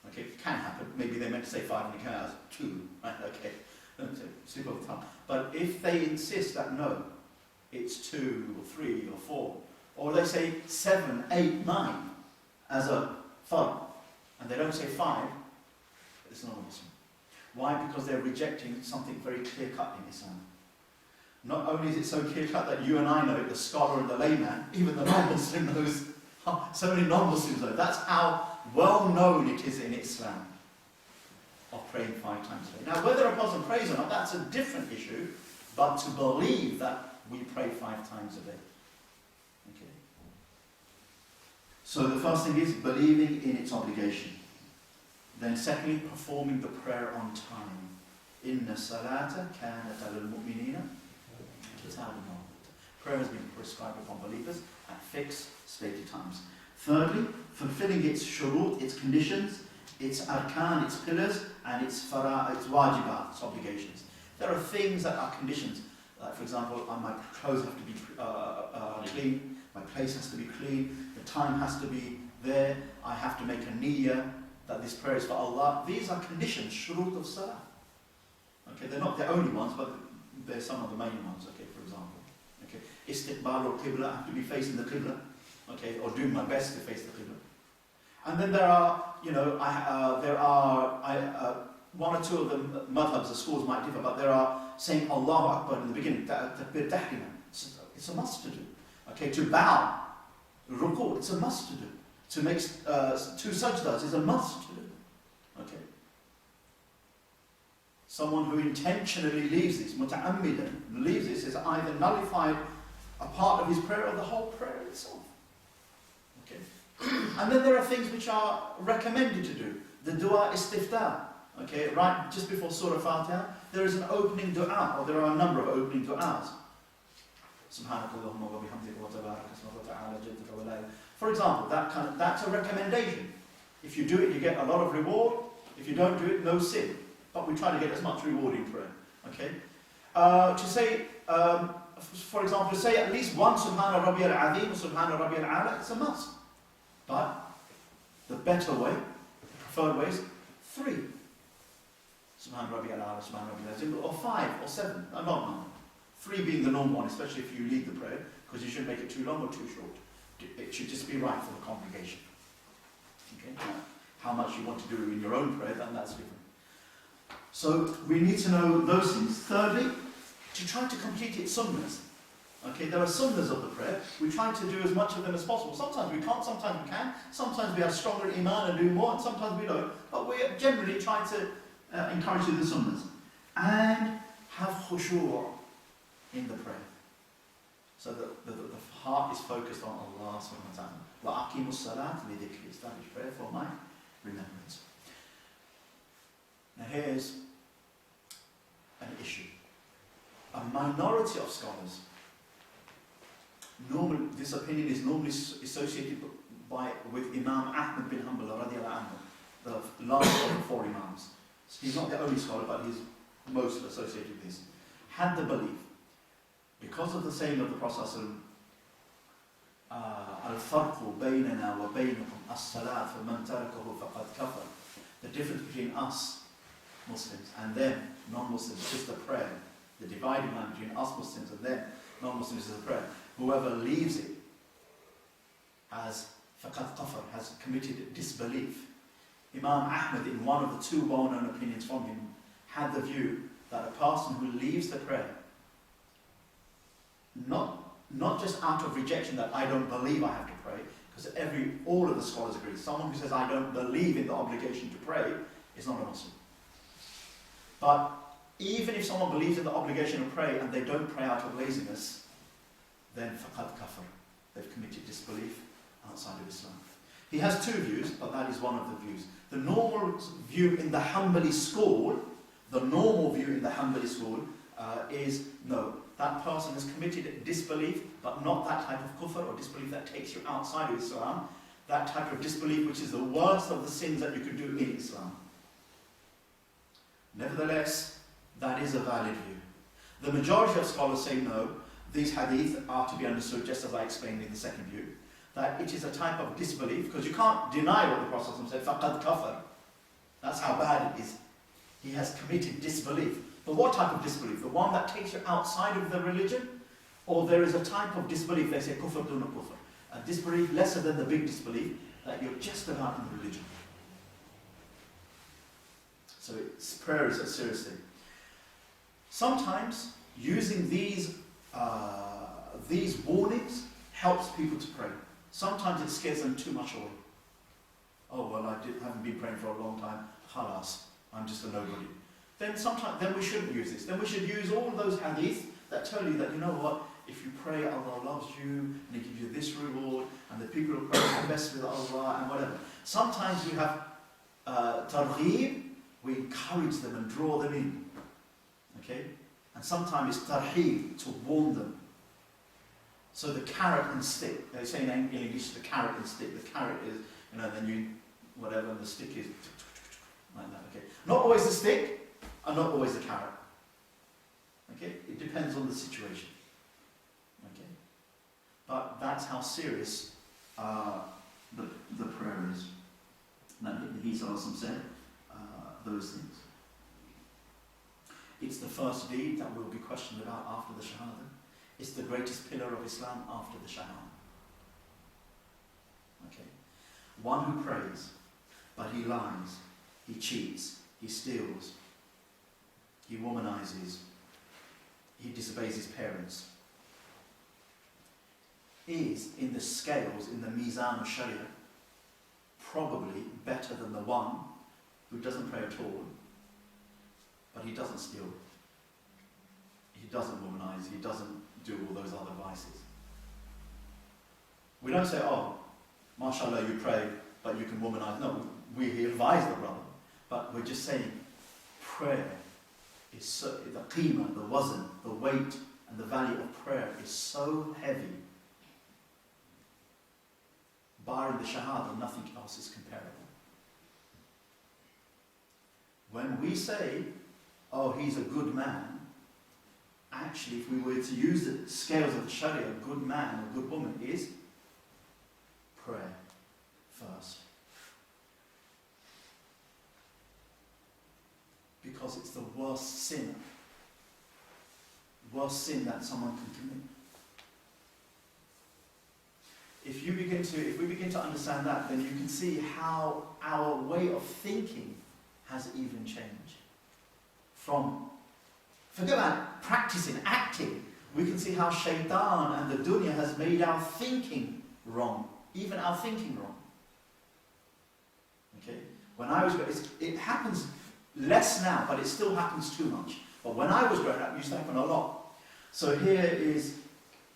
Okay, it can happen. Maybe they meant to say 5 and it came out as 2. Right? Okay, slip of the tongue. But if they insist that no, it's 2 or 3 or 4, or they say 7, 8, 9 as a fard, and they don't say 5, it's not a Muslim. Why? Because they're rejecting something very clear-cut in Islam. Not only is it so clear-cut that you and I know it, the scholar and the layman, even the non-Muslim knows, so many non-Muslims know. That's how well known it is in Islam, of praying 5 times a day. Now, whether a person prays or not, that's a different issue, but to believe that we pray 5 times a day. Okay. So the first thing is believing in its obligation. Then secondly, performing the prayer on time. Inna salata kanat alal mu'minina kitaban mawquta. Prayer has been prescribed upon believers at fixed, stated times. Thirdly, fulfilling its shurut, its conditions, its arkan, its pillars, and its wajibat, its obligations. There are things that are conditions. Like, for example, my clothes have to be clean, my place has to be clean, the time has to be there, I have to make a niyyah that this prayer is for Allah. These are conditions, shurut of salah. Okay, they're not the only ones, but they're some of the main ones, okay, for example. Okay, istiqbal or qibla, I have to be facing the qibla, okay, or doing my best to face the qibla. And then there are, one or two of the madhabs, the schools might differ, but there are saying Allahu Akbar in the beginning, takbir tahrima. It's a must to do. Okay, to bow, ruku, it's a must to do. To make 2 sajdas is a must to do. Okay. Someone who intentionally leaves this, muta'ammidan, leaves this, is either nullified a part of his prayer or the whole prayer itself. Okay. And then there are things which are recommended to do. The dua istiftah. Okay, right just before Surah Fatiha, there is an opening dua, or there are a number of opening du'as. Subhanakallahumma wa bihamdika wa tabarak ismuka wa ta'ala jadduka wa la ilaha. For example, that's a recommendation. If you do it, you get a lot of reward. If you don't do it, no sin. But we try to get as much reward in prayer. Okay? To say, for example, to say at least one Subhana Rabbiyal Azim or Subhana Rabbiyal Ala, it's a must. But the better way, the preferred way is 3. Subhan Rabbi al-A'la, Subhan Rabbi al-Azim, or 5 or 7, a long number. 3 being the normal one, especially if you lead the prayer, because you shouldn't make it too long or too short. It should just be right for the congregation. Okay? How much you want to do in your own prayer, then that's different. So we need to know those things. Thirdly, to try to complete its sunnahs. Okay, there are sunnahs of the prayer. We try to do as much of them as possible. Sometimes we can't, sometimes we can. Sometimes we have stronger iman and do more, and sometimes we don't. But we generally try to encourage the sunnahs. And have khushu' in the prayer. So that the heart is focused on Allah subhanahu wa ta'ala. Wa aqimus salat li dhikri. Establish prayer for my remembrance. Now here's an issue. A minority of scholars, this opinion is normally associated with Imam Ahmad bin Hanbal radiallahu anhu, the last of the 4 Imams. He's not the only scholar, but he's most associated with this. Had the belief, because of the saying of the Prophet Al-Farqu baynana wa baynakum as-salat faman tarakahu faqad kafar. The difference between us Muslims and them non-Muslims is just the prayer. The dividing line between us Muslims and them non-Muslims is the prayer. Whoever leaves it has faqad kafar, has committed disbelief. Imam Ahmad, in one of the 2 well-known opinions from him, had the view that a person who leaves the prayer, not just out of rejection that I don't believe I have to pray, because all of the scholars agree, someone who says I don't believe in the obligation to pray is not a Muslim. But even if someone believes in the obligation to pray and they don't pray out of laziness, then faqad kafar, they've committed disbelief outside of Islam. He has 2 views, but that is one of the views. The normal view in the Hanbali school, is no, that person has committed disbelief, but not that type of kufr or disbelief that takes you outside of Islam. That type of disbelief which is the worst of the sins that you could do in Islam. Nevertheless, that is a valid view. The majority of scholars say no, these hadith are to be understood just as I explained in the second view, that it is a type of disbelief, because you can't deny what the Prophet said, faqad kafar. That's how bad it is. He has committed disbelief. But what type of disbelief? The one that takes you outside of the religion? Or there is a type of disbelief, they say kufr duna kufr. A disbelief lesser than the big disbelief, that you're just about in the religion. So prayer is a serious thing. Sometimes using these warnings helps people to pray. Sometimes it scares them too much away. Oh well, haven't been praying for a long time. Khalas, I'm just a nobody. Then we shouldn't use this. Then we should use all those hadith that tell you that, you know what, if you pray, Allah loves you, and He gives you this reward, and the people who pray are best with Allah, and whatever. Sometimes we have targheeb, we encourage them and draw them in. Okay? And sometimes it's tarheeb, to warn them. So the carrot and stick, they say in English the carrot and stick. The carrot is, then you, whatever, and the stick is like that, okay? Not always the stick, and not always the carrot. Okay? It depends on the situation. Okay? But that's how serious the prayer is. Now, he said those things. It's the first deed that we'll be questioned about after the Shahada. It's the greatest pillar of Islam after the Shahada. Okay? One who prays, but he lies, he cheats, he steals, he womanizes, he disobeys his parents, is in the scales, in the mizan of Sharia, probably better than the one who doesn't pray at all, but he doesn't steal, he doesn't womanize, he doesn't do all those other vices. We don't say, oh, mashallah, you pray, but you can womanize. No, we advise the brother, but we're just saying prayer is so, the qima, the wazn, the weight and the value of prayer is so heavy. Barring the shahada, nothing else is comparable. When we say, oh, he's a good man, actually, if we were to use the scales of the Sharia, a good man or a good woman is prayer first. Because because it's the worst sin that someone can commit. If we begin to understand that, then you can see how our way of thinking has even changed. Forget about practicing, acting. We can see how shaitan and the dunya has made our thinking wrong. Even our thinking wrong. Okay? When I was, it happens less now, but it still happens too much. But when I was growing up, it used to happen a lot. So here is,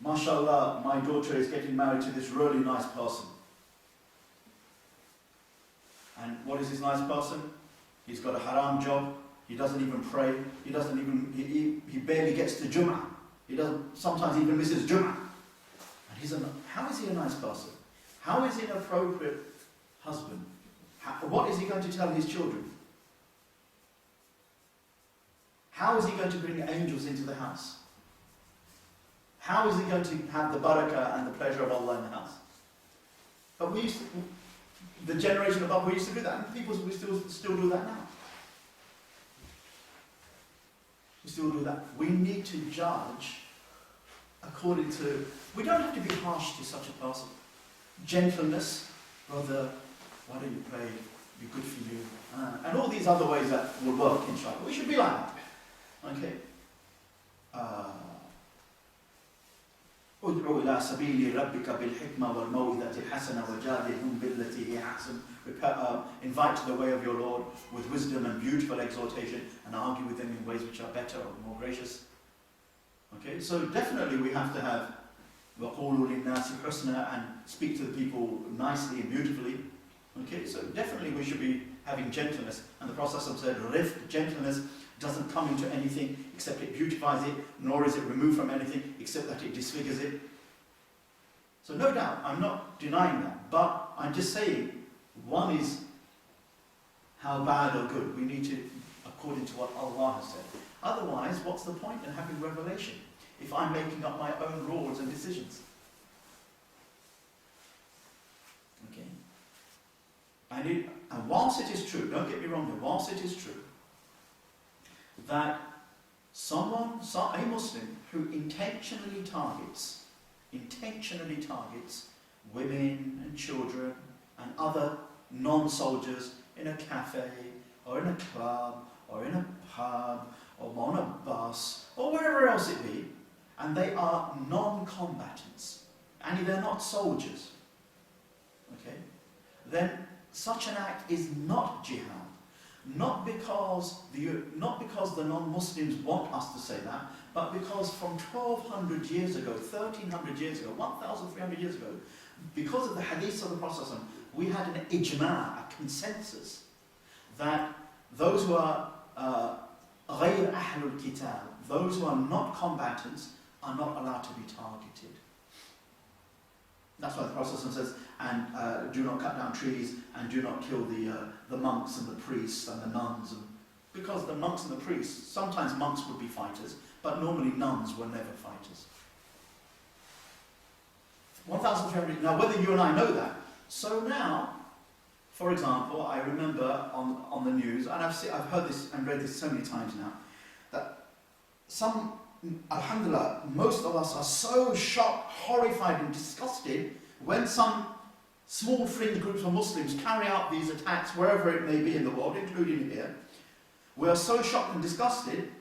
mashallah, my daughter is getting married to this really nice person. And what is this nice person? He's got a haram job. He doesn't even pray. He barely gets to Jum'ah. He doesn't, sometimes even misses Jum'ah. And how is he a nice person? How is he an appropriate husband? What is he going to tell his children? How is he going to bring angels into the house? How is he going to have the barakah and the pleasure of Allah in the house? But the generation above, we used to do that, and people we still do that now. We still do that. We need to judge according to. We don't have to be harsh to such a person. Gentleness, brother. Why don't you pray? Be good for you, and all these other ways that will work, inshallah. We should be like that. Okay. ادعو إلى سبيل ربك بالحكمة والموعظة الحسنة وجادلهم بالتي هي أحسن. Invite to the way of your Lord with wisdom and beautiful exhortation, and argue with them in ways which are better or more gracious. Okay, so definitely we have to have وَقُولُوا لِلنَّاسِ حُسْنًا and speak to the people nicely and beautifully. Okay, so definitely we should be having gentleness. And the Prophet said, rifq, gentleness, doesn't come into anything except it beautifies it, nor is it removed from anything except that it disfigures it. So no doubt, I'm not denying that, but I'm just saying, one is how bad or good. We need to, according to what Allah has said. Otherwise, what's the point in having revelation if I'm making up my own rules and decisions? Okay. And whilst it is true, don't get me wrong here, whilst it is true that a Muslim who intentionally targets women and children and other non-soldiers in a cafe or in a club or in a pub or on a bus or wherever else it be, and they are non-combatants, and if they're not soldiers, okay, then such an act is not jihad. Not because the non-Muslims want us to say that, but because from 1200 years ago, 1300 years ago, 1300 years ago, because of the hadith of the Prophet, we had an ijma', a consensus, that those who are غير أهل الكتاب, those who are not combatants, are not allowed to be targeted. That's why the Prophet says, and do not cut down trees, and do not kill the monks and the priests and the nuns. Because the monks and the priests, sometimes monks would be fighters, but normally nuns were never fighters. 1,300, now whether you and I know that, so now, for example, I remember on the news, and I've heard this and read this so many times now, that alhamdulillah, most of us are so shocked, horrified and disgusted when some small fringe groups of Muslims carry out these attacks wherever it may be in the world, including here. We are so shocked and disgusted,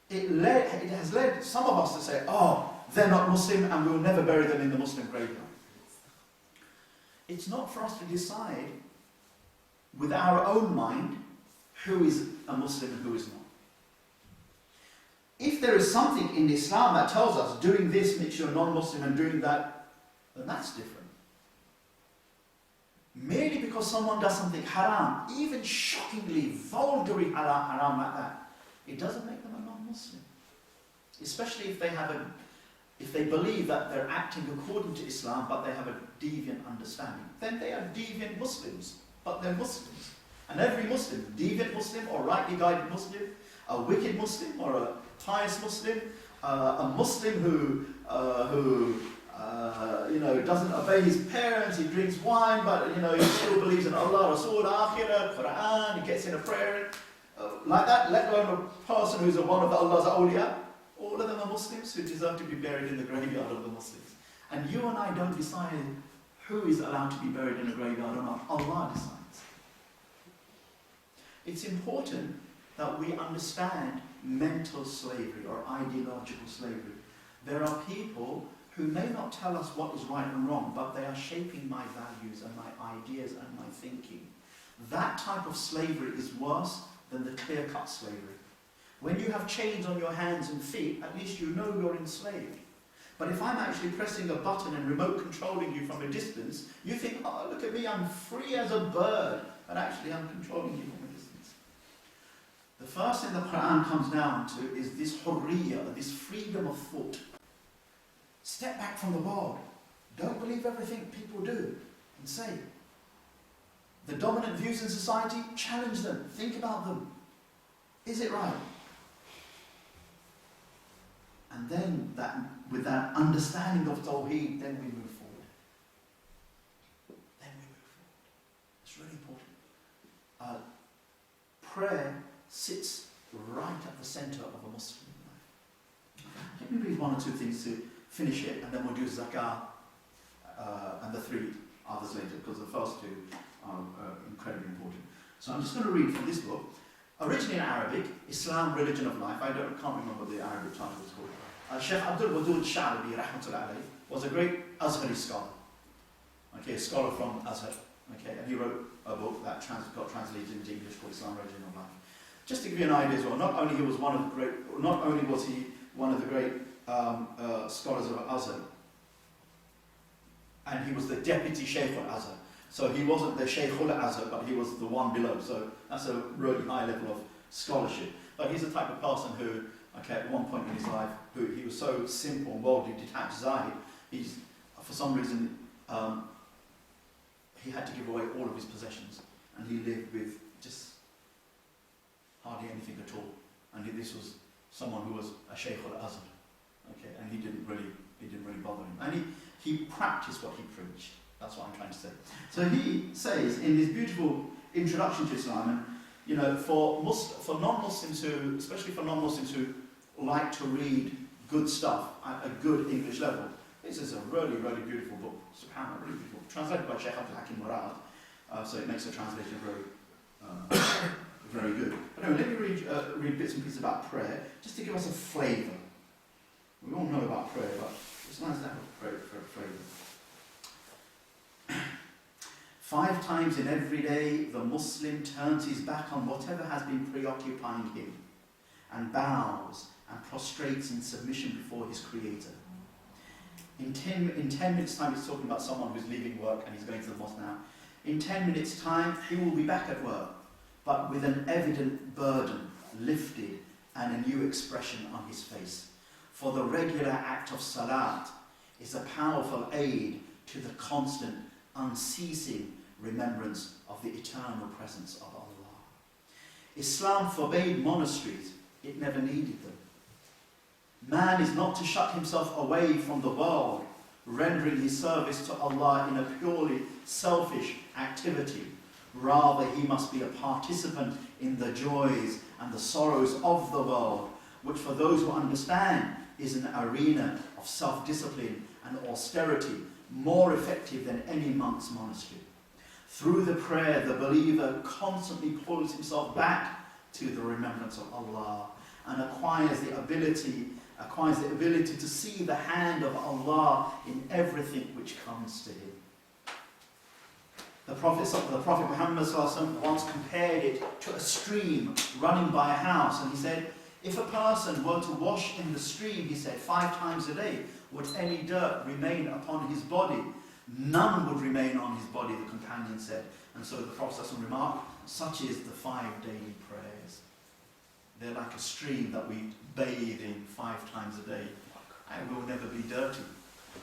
it has led some of us to say, oh, they're not Muslim and we'll never bury them in the Muslim graveyard. It's not for us to decide with our own mind who is a Muslim and who is not. If there is something in Islam that tells us doing this makes you a non-Muslim and doing that, then that's different. Merely because someone does something haram, even shockingly, vulgarly haram like that, it doesn't make them a non-Muslim. Especially if they believe that they're acting according to Islam, but they have a deviant understanding. Then they are deviant Muslims, but they're Muslims. And every Muslim, deviant Muslim or rightly guided Muslim, a wicked Muslim or a pious Muslim, a Muslim who doesn't obey his parents, he drinks wine, but he still believes in Allah, Rasul, Akhirah, Quran, he gets in a prayer. like that, let alone a person who's one of Allah's awliya, all of them are Muslims who deserve to be buried in the graveyard of the Muslims. And you and I don't decide who is allowed to be buried in a graveyard or not. Allah decides. It's important that we understand mental slavery or ideological slavery. There are people who may not tell us what is right and wrong, but they are shaping my values and my ideas and my thinking. That type of slavery is worse than the clear-cut slavery. When you have chains on your hands and feet, at least you know you're enslaved. But if I'm actually pressing a button and remote controlling you from a distance, you think, oh, look at me, I'm free as a bird. But actually I'm controlling you from a distance. The first thing the Quran comes down to is this hurriya, this freedom of thought. Step back from the world. Don't believe everything people do and say. The dominant views in society, challenge them. Think about them. Is it right? And then, with that understanding of Tawheed, then we move forward. It's really important. Prayer sits right at the center of a Muslim life. Let me read one or two things to finish it, and then we'll do zakah and the three others later, because the first two are incredibly important. So I'm just going to read from this book. Originally in Arabic, Islam, Religion of Life. I can't remember the Arabic title it's called. Sheikh Abdul Wadud Sha'rabi, rahmatullah alayhi, was a great Azhari scholar. Okay, a scholar from Azhar. Okay, and he wrote a book that got translated into English called Islam, Religion of Life. Just to give you an idea as well, not only was he one of the great scholars of Azhar, and he was the deputy Shaykh of Azhar. So he wasn't the Shaykh al Azhar, but he was the one below. So that's a really high level of scholarship. But he's the type of person who, okay, at one point in his life, he was so simple and worldly detached, Zahid, for some reason, he had to give away all of his possessions, and he lived with just hardly anything at all. And this was someone who was a Shaykh al-Azhar, okay, and he didn't really bother him. And he practiced what he preached. That's what I'm trying to say. So he says in this beautiful introduction to Islam, and for non-Muslims who, especially for non-Muslims who like to read good stuff at a good English level, this is a really, really beautiful book. SubhanAllah, really beautiful. Translated by Sheikh Abdul Hakim Murad, so it makes the translation very, very good. But anyway, let me read bits and pieces about prayer, just to give us a flavour. We all know about prayer, but it's nice to have a flavour. 5 times in every day, the Muslim turns his back on whatever has been preoccupying him and bows and prostrates in submission before his Creator. In 10 minutes' time, he's talking about someone who's leaving work and he's going to the mosque now. In 10 minutes' time, he will be back at work, but with an evident burden lifted and a new expression on his face. For the regular act of salat is a powerful aid to the constant, unceasing remembrance of the eternal presence of Allah. Islam forbade monasteries, it never needed them. Man is not to shut himself away from the world, rendering his service to Allah in a purely selfish activity. Rather, he must be a participant in the joys and the sorrows of the world, which for those who understand is an arena of self-discipline and austerity, more effective than any monk's monastery. Through the prayer, the believer constantly pulls himself back to the remembrance of Allah and acquires the ability to see the hand of Allah in everything which comes to him. The Prophet Muhammad once compared it to a stream running by a house, and he said, if a person were to wash in the stream, he said, 5 times a day, would any dirt remain upon his body? None would remain on his body, the companion said. And so the Prophet remarked, such is the 5 daily prayers. They're like a stream that we bathe in 5 times a day. And we'll never be dirty.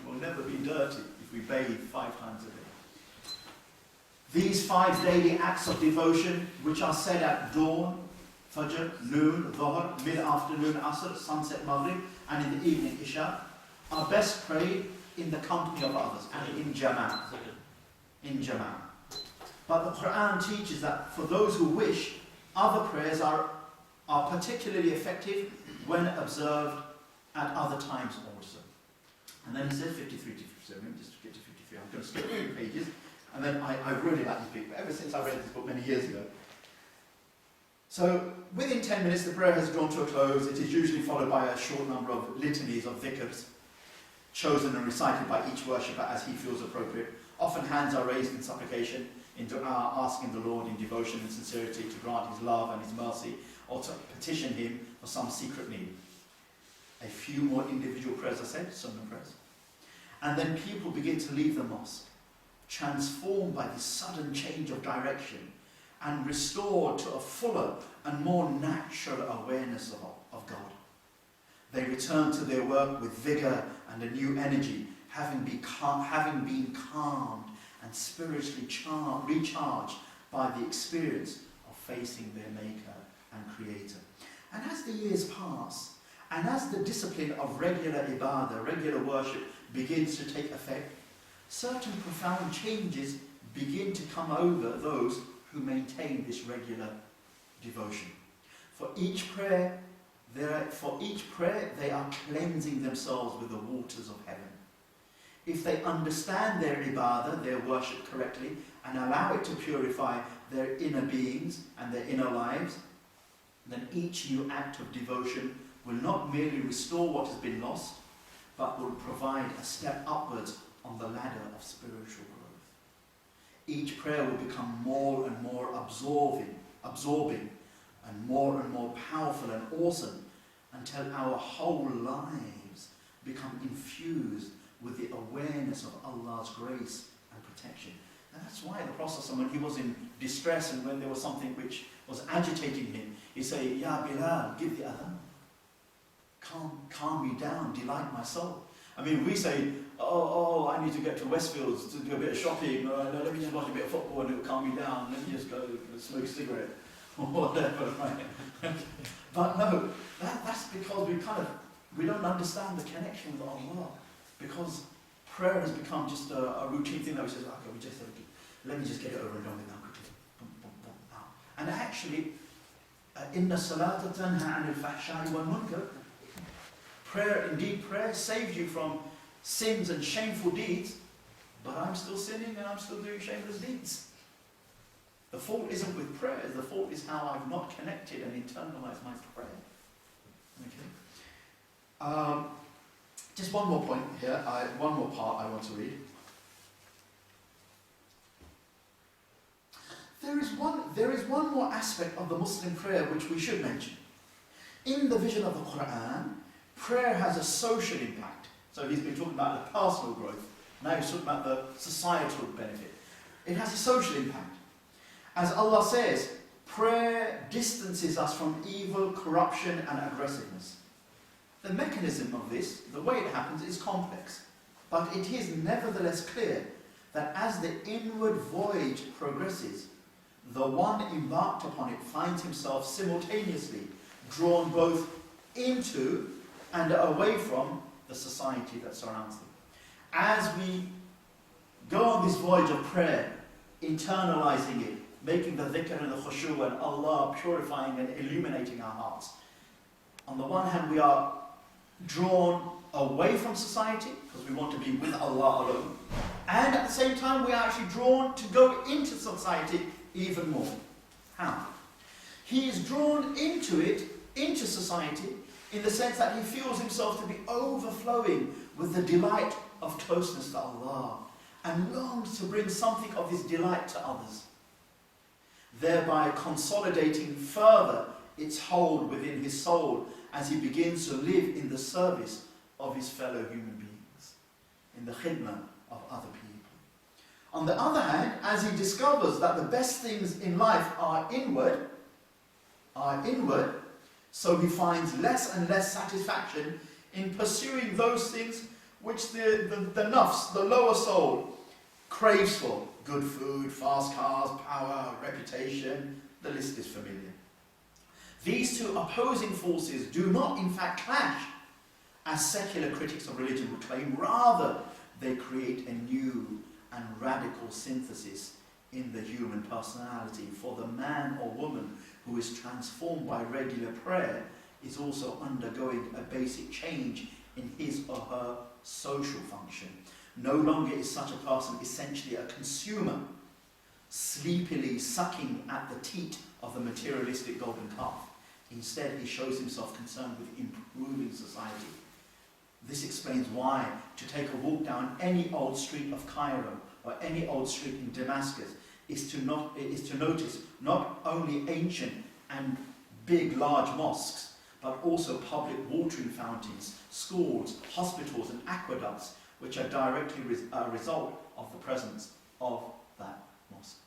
We'll never be dirty if we bathe 5 times a day. These 5 daily acts of devotion, which are said at dawn, Fajr, noon, Dhuhr, mid-afternoon, Asr, sunset, Maghrib, and in the evening, Isha, are best prayed in the company of others and in Jama'ah. In Jama'ah. But the Quran teaches that for those who wish, other prayers are are particularly effective when observed at other times also. And then he says 53 to 57, let me just get to 53, I'm going to skip a few pages, and then I really like this book, ever since I read this book many years ago. So, within 10 minutes the prayer has drawn to a close. It is usually followed by a short number of litanies of dhikrs, chosen and recited by each worshipper as he feels appropriate. Often hands are raised in supplication, in dua, asking the Lord in devotion and sincerity to grant his love and his mercy, or to petition him for some secret need. A few more individual prayers are said, sunnah prayers. And then people begin to leave the mosque, transformed by this sudden change of direction, and restored to a fuller and more natural awareness of God. They return to their work with vigour and a new energy, having been calmed and spiritually recharged by the experience of facing their Maker and Creator. And as the years pass, and as the discipline of regular ibadah, regular worship, begins to take effect, certain profound changes begin to come over those who maintain this regular devotion. For each prayer, they are cleansing themselves with the waters of heaven. If they understand their ibadah, their worship correctly, and allow it to purify their inner beings and their inner lives, then each new act of devotion will not merely restore what has been lost, but will provide a step upwards on the ladder of spiritual growth. Each prayer will become more and more absorbing, and more powerful and awesome, until our whole lives become infused with the awareness of Allah's grace and protection. And that's why the Prophet, when he was in distress and when there was something which was agitating him, he said, Ya Bilal, give the adhan. Calm me down, delight my soul. I mean, we say, oh, I need to get to Westfields to do a bit of shopping, let me just watch a bit of football and it will calm me down, let me just go smoke a cigarette, or whatever, right? But no, that's because we don't understand the connection with Allah, because prayer has become just a routine thing that we say, okay, let me just get it over and done with now quickly. Boom, boom, boom, now. And actually, inna salata tanha anil fahsha'i wal munkar. Prayer saves you from sins and shameful deeds, but I'm still sinning and I'm still doing shameless deeds. The fault isn't with prayer, the fault is how I've not connected and internalized my prayer. Okay. Just one more point here, one more part I want to read. There is one more aspect of the Muslim prayer which we should mention. In the vision of the Quran, prayer has a social impact. So he's been talking about the personal growth. Now he's talking about the societal benefit. It has a social impact. As Allah says, prayer distances us from evil, corruption and aggressiveness. The mechanism of this, the way it happens, is complex. But it is nevertheless clear that as the inward voyage progresses, the one embarked upon it finds himself simultaneously drawn both into and away from the society that surrounds them. As we go on this voyage of prayer, internalizing it, making the dhikr and the khushu and Allah purifying and illuminating our hearts, on the one hand we are drawn away from society because we want to be with Allah alone, and at the same time we are actually drawn to go into society even more. How? He is drawn into society, in the sense that he feels himself to be overflowing with the delight of closeness to Allah, and longs to bring something of his delight to others, thereby consolidating further its hold within his soul as he begins to live in the service of his fellow human beings, in the khidmah of other people. On the other hand, as he discovers that the best things in life are inward, so he finds less and less satisfaction in pursuing those things which the nafs, the lower soul, craves for. Good food, fast cars, power, reputation, the list is familiar. These two opposing forces do not in fact clash, as secular critics of religion would claim. Rather, they create a new and radical synthesis in the human personality. For the man or woman who is transformed by regular prayer is also undergoing a basic change in his or her social function. No longer is such a person essentially a consumer, sleepily sucking at the teat of the materialistic golden calf. Instead, he shows himself concerned with improving society. This explains why to take a walk down any old street of Cairo or any old street in Damascus is to notice not only ancient and big, large mosques, but also public watering fountains, schools, hospitals and aqueducts, which are directly a result of the presence of that mosque.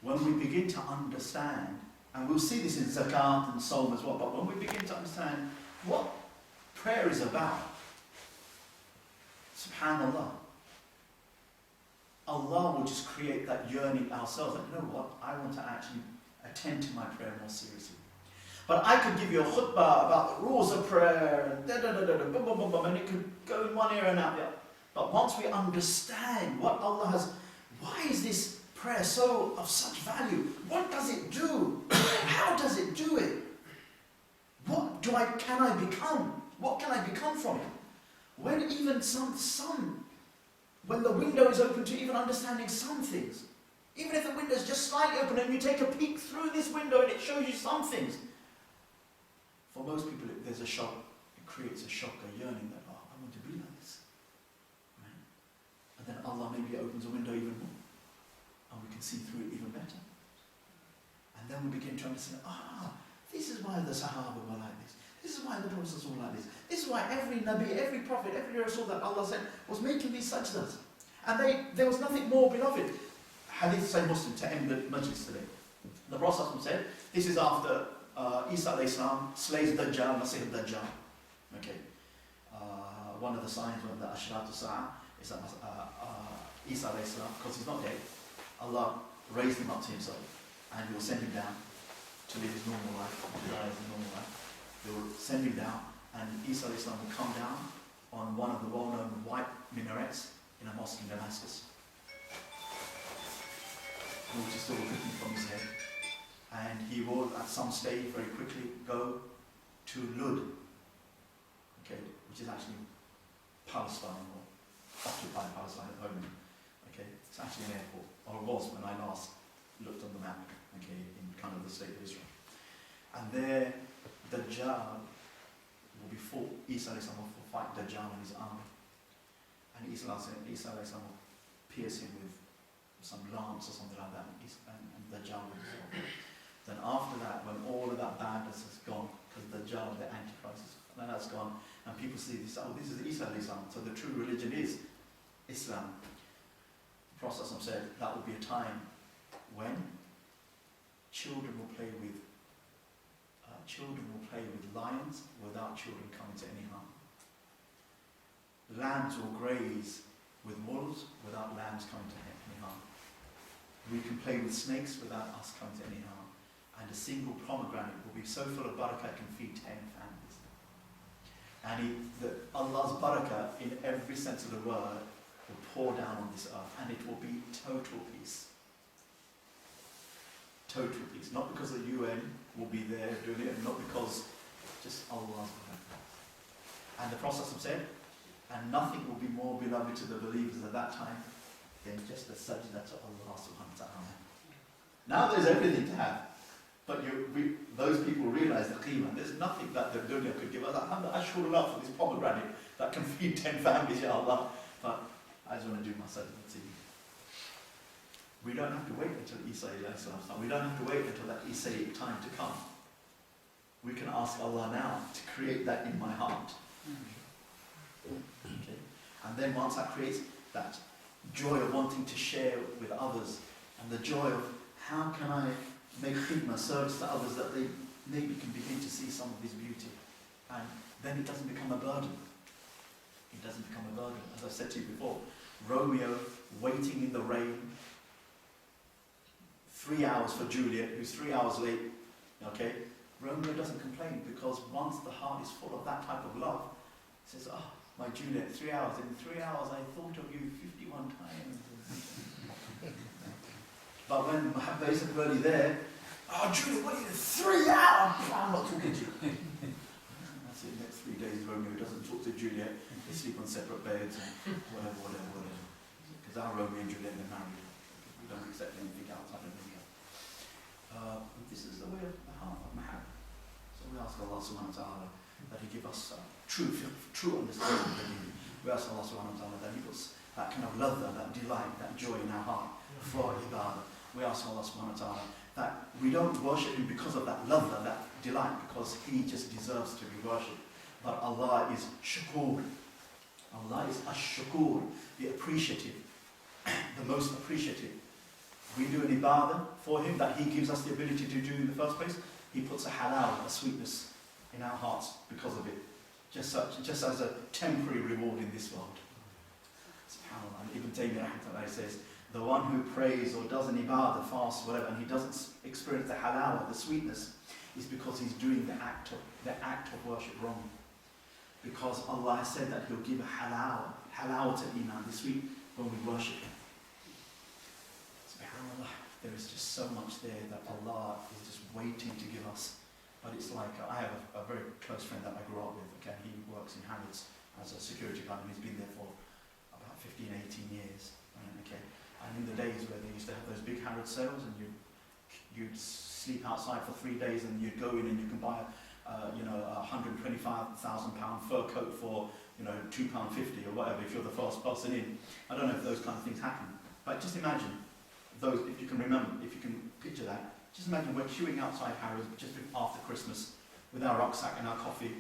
When we begin to understand, and we'll see this in zakat and Sawm as well, but when we begin to understand what prayer is about, subhanallah, Allah will just create that yearning ourselves, that, you know what, I want to actually attend to my prayer more seriously. But I could give you a khutbah about the rules of prayer, and and it could go in one ear and out the other. But once we understand what Allah has, why is this prayer so of such value? What does it do? How does it do it? What can I become? What can I become from it? When even when the window is open to even understanding some things, even if the window is just slightly open and you take a peek through this window and it shows you some things, for most people there's a shock, it creates a shock, a yearning that, oh, I want to be like this. Right? And then Allah maybe opens a window even more, and we can see through it even better. And then we begin to understand, this is why the Sahaba were like this. This is why the Prophets were like this. This is why every Nabi, every Prophet, every Rasul that Allah sent was making these sajdas. And there was nothing more beloved. Hadith Sahih Muslim to end the majlis today. The Prophet said, this is after Isa alayhi salam slays Dajjal, Masih Dajjal. Okay. One of the signs of the Ashratu Sa'ah is that Isa alayhi salam, because he's not dead, Allah raised him up to himself and he will send him down to live his normal life, to die his normal life. They will send him down, and Isa alayhi salam will come down on one of the well-known white minarets in a mosque in Damascus, which is still written from his head. And he will, at some stage, very quickly go to Lud, okay, which is actually Palestine, or occupied Palestine at the moment. Okay, it's actually an airport, or it was when I last looked on the map, okay, in kind of the state of Israel. And there, Dajjal will be fought, Isa alayhi salam will fight Dajjal and his army. And Isa alayhi salam will pierce him with some lance or something like that, and Dajjal will dissolve. Then after that, when all of that badness has gone, because Dajjal, the Antichrist, then that's gone, and people see this, this is Isa alayhi salam, so the true religion is Islam. The Prophet said that will be a time when children will play with lions without children coming to any harm. Lambs will graze with wolves without lambs coming to any harm. We can play with snakes without us coming to any harm. And a single pomegranate will be so full of barakah it can feed 10 families. And Allah's barakah in every sense of the word will pour down on this earth, and it will be total peace. Total peace. Not because the UN will be there doing it, and not because just Allah's barakah. And the Prophet said, and nothing will be more beloved to the believers at that time than just the sajda to Allah subhanahu wa ta'ala. Now there's everything to have. But those people realize the qeemah. There's nothing that the dunya could give us. I should love for this pomegranate that can feed 10 families, ya Allah. But I just want to do my sajda to you. We don't have to wait until Isa alayhi salam. We don't have to wait until that Isaic time to come. We can ask Allah now to create that in my heart. Okay? And then once that creates that joy of wanting to share with others, and the joy of how can I make khidmah, service to others, that they maybe can begin to see some of His beauty. And then it doesn't become a burden. It doesn't become a burden. As I said to you before, Romeo waiting in the rain, 3 hours for Juliet, who's 3 hours late, okay? Romeo doesn't complain, because once the heart is full of that type of love, he says, my Juliet, 3 hours. In 3 hours I thought of you 51 times. But when Mahabba isn't really there, oh Julia, what are you doing? 3 hours? I'm not talking to you. That's it, next 3 days Romeo doesn't talk to Juliet, they sleep on separate beds and whatever. Because our Romeo and Juliet are married. We don't accept anything outside of India. This is the way of the heart of Mahabba. So we ask Allah subhanahu wa ta'ala that He give us true understanding of the deen. We ask Allah subhanahu wa ta'ala that He puts that kind of ladha, that delight, that joy in our heart for ibadah. We ask Allah subhanahu wa ta'ala that we don't worship Him because of that ladha, that delight, because He just deserves to be worshipped. But Allah is shakur. Allah is ash-shakur, the appreciative, the most appreciative. We do an ibadah for Him that He gives us the ability to do in the first place. He puts a halal, a sweetness in our hearts because of it. Just as a temporary reward in this world. SubhanAllah. Ibn Taymiyyah says, the one who prays or does an ibadah, fast, whatever, and he doesn't experience the halal, the sweetness, is because he's doing the act of worship wrong. Because Allah has said that He'll give a halal to iman, the sweet, when we worship Him. SubhanAllah. There is just so much there that Allah is just waiting to give us. But it's like, I have a very close friend that I grew up with, okay, he works in Harrods as a security guard, and he's been there for about 15, 18 years, right, okay. And in the days where they used to have those big Harrods sales, and you'd sleep outside for 3 days, and you'd go in and you can buy a £125,000 fur coat for, £2.50 or whatever, if you're the first person in. I don't know if those kind of things happen, but just imagine those, if you can remember, if you can picture that. Just imagine we're queuing outside Harrods just after Christmas with our rucksack and our coffee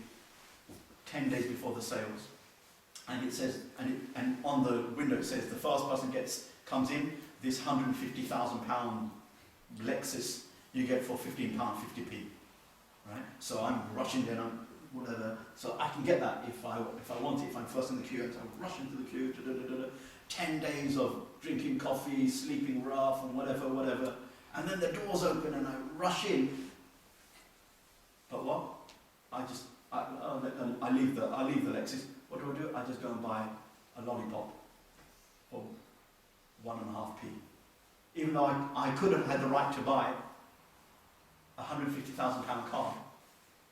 10 days before the sales. And it says, and on the window it says, the first person comes in, this £150,000 Lexus you get for £15.50p. Right? So I'm rushing in, whatever. So I can get that if I want it. If I'm first in the queue, I rush into the queue. 10 days of drinking coffee, sleeping rough, and whatever. And then the doors open and I rush in. But what? I leave the Lexus. What do? I just go and buy a lollipop for 1.5p. Even though I could have had the right to buy a £150,000 car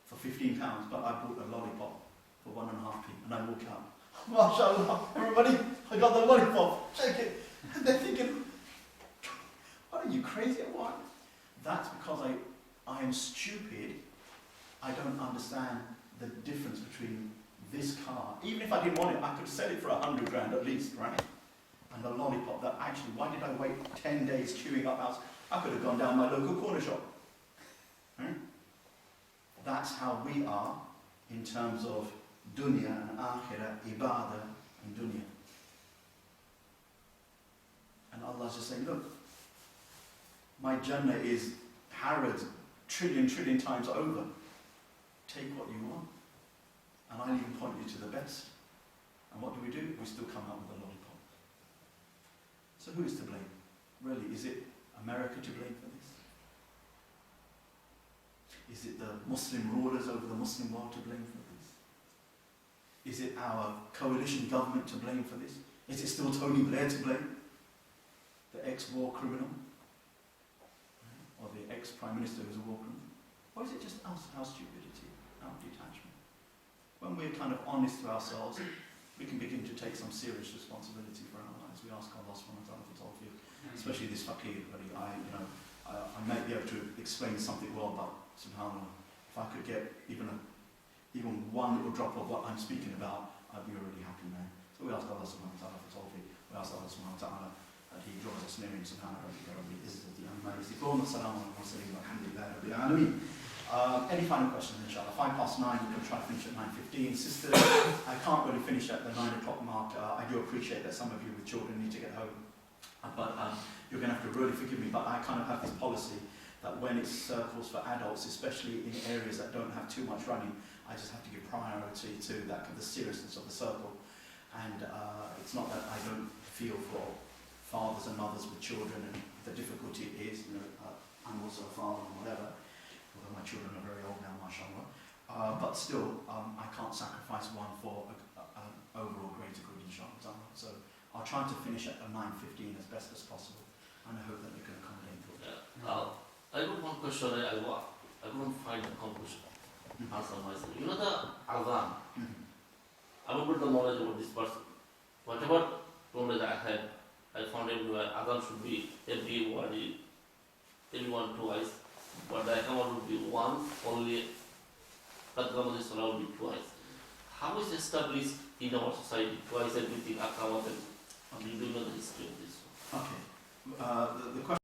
for £15, but I bought a lollipop for 1.5p, and I walk out. MashaAllah, everybody, I got the lollipop, shake it. And they're thinking, what are you, crazy or what? That's because I am stupid. I don't understand the difference between this car. Even if I didn't want it, I could sell it for 100 grand at least, right? And the lollipop, that actually, why did I wait 10 days queuing up outside? I could have gone down my local corner shop. Right? That's how we are in terms of dunya and akhirah, ibadah and dunya. And Allah's just saying, look, my Jannah is Harrods trillion times over. Take what you want. And I'll even point you to the best. And what do? We still come out with a lollipop. So who is to blame? Really, is it America to blame for this? Is it the Muslim rulers over the Muslim world to blame for this? Is it our coalition government to blame for this? Is it still Tony Blair to blame? The ex-war criminal? Or the ex-prime minister who's a war criminal? Or is it just us, our stupidity, our detachment? When we're kind of honest to ourselves, we can begin to take some serious responsibility for our lives. We ask Allah subhanahu wa ta'ala for tawfiq, especially this faqir. I might be able to explain something well, but subhanAllah, if I could get even one little drop of what I'm speaking about, I'd be a really happy man. So we ask Allah subhanahu wa ta'ala for tawfiq. We ask Allah subhanahu wa ta'ala that He draws us near Him, subhanahu wa ta'ala. Any final questions, inshallah? 9:05, we can try to finish at 9:15. Sisters, I can't really finish at the 9 o'clock mark. I do appreciate that some of you with children need to get home. But you're going to have to really forgive me, but I kind of have this policy that when it's circles for adults, especially in areas that don't have too much running, I just have to give priority to that, the seriousness of the circle. And it's not that I don't feel for fathers and mothers with children and the difficulty it is, I'm also a father and whatever, although my children are very old now, mashallah. But still, I can't sacrifice one for an overall greater good, inshallah. So I'll try to finish at 9:15 as best as possible. And I hope that we can accommodate for that. I got one question. I couldn't find the conclusion. Answer myself. You know the Adhan. I don't put the knowledge about this person. Whatever knowledge I had, I found everywhere Adhan should be everyone twice. But the Iqamah would be once, only Qadqamah Salah would be twice. How is established in our society twice everything Iqamah and do you know the history of this? Okay. The question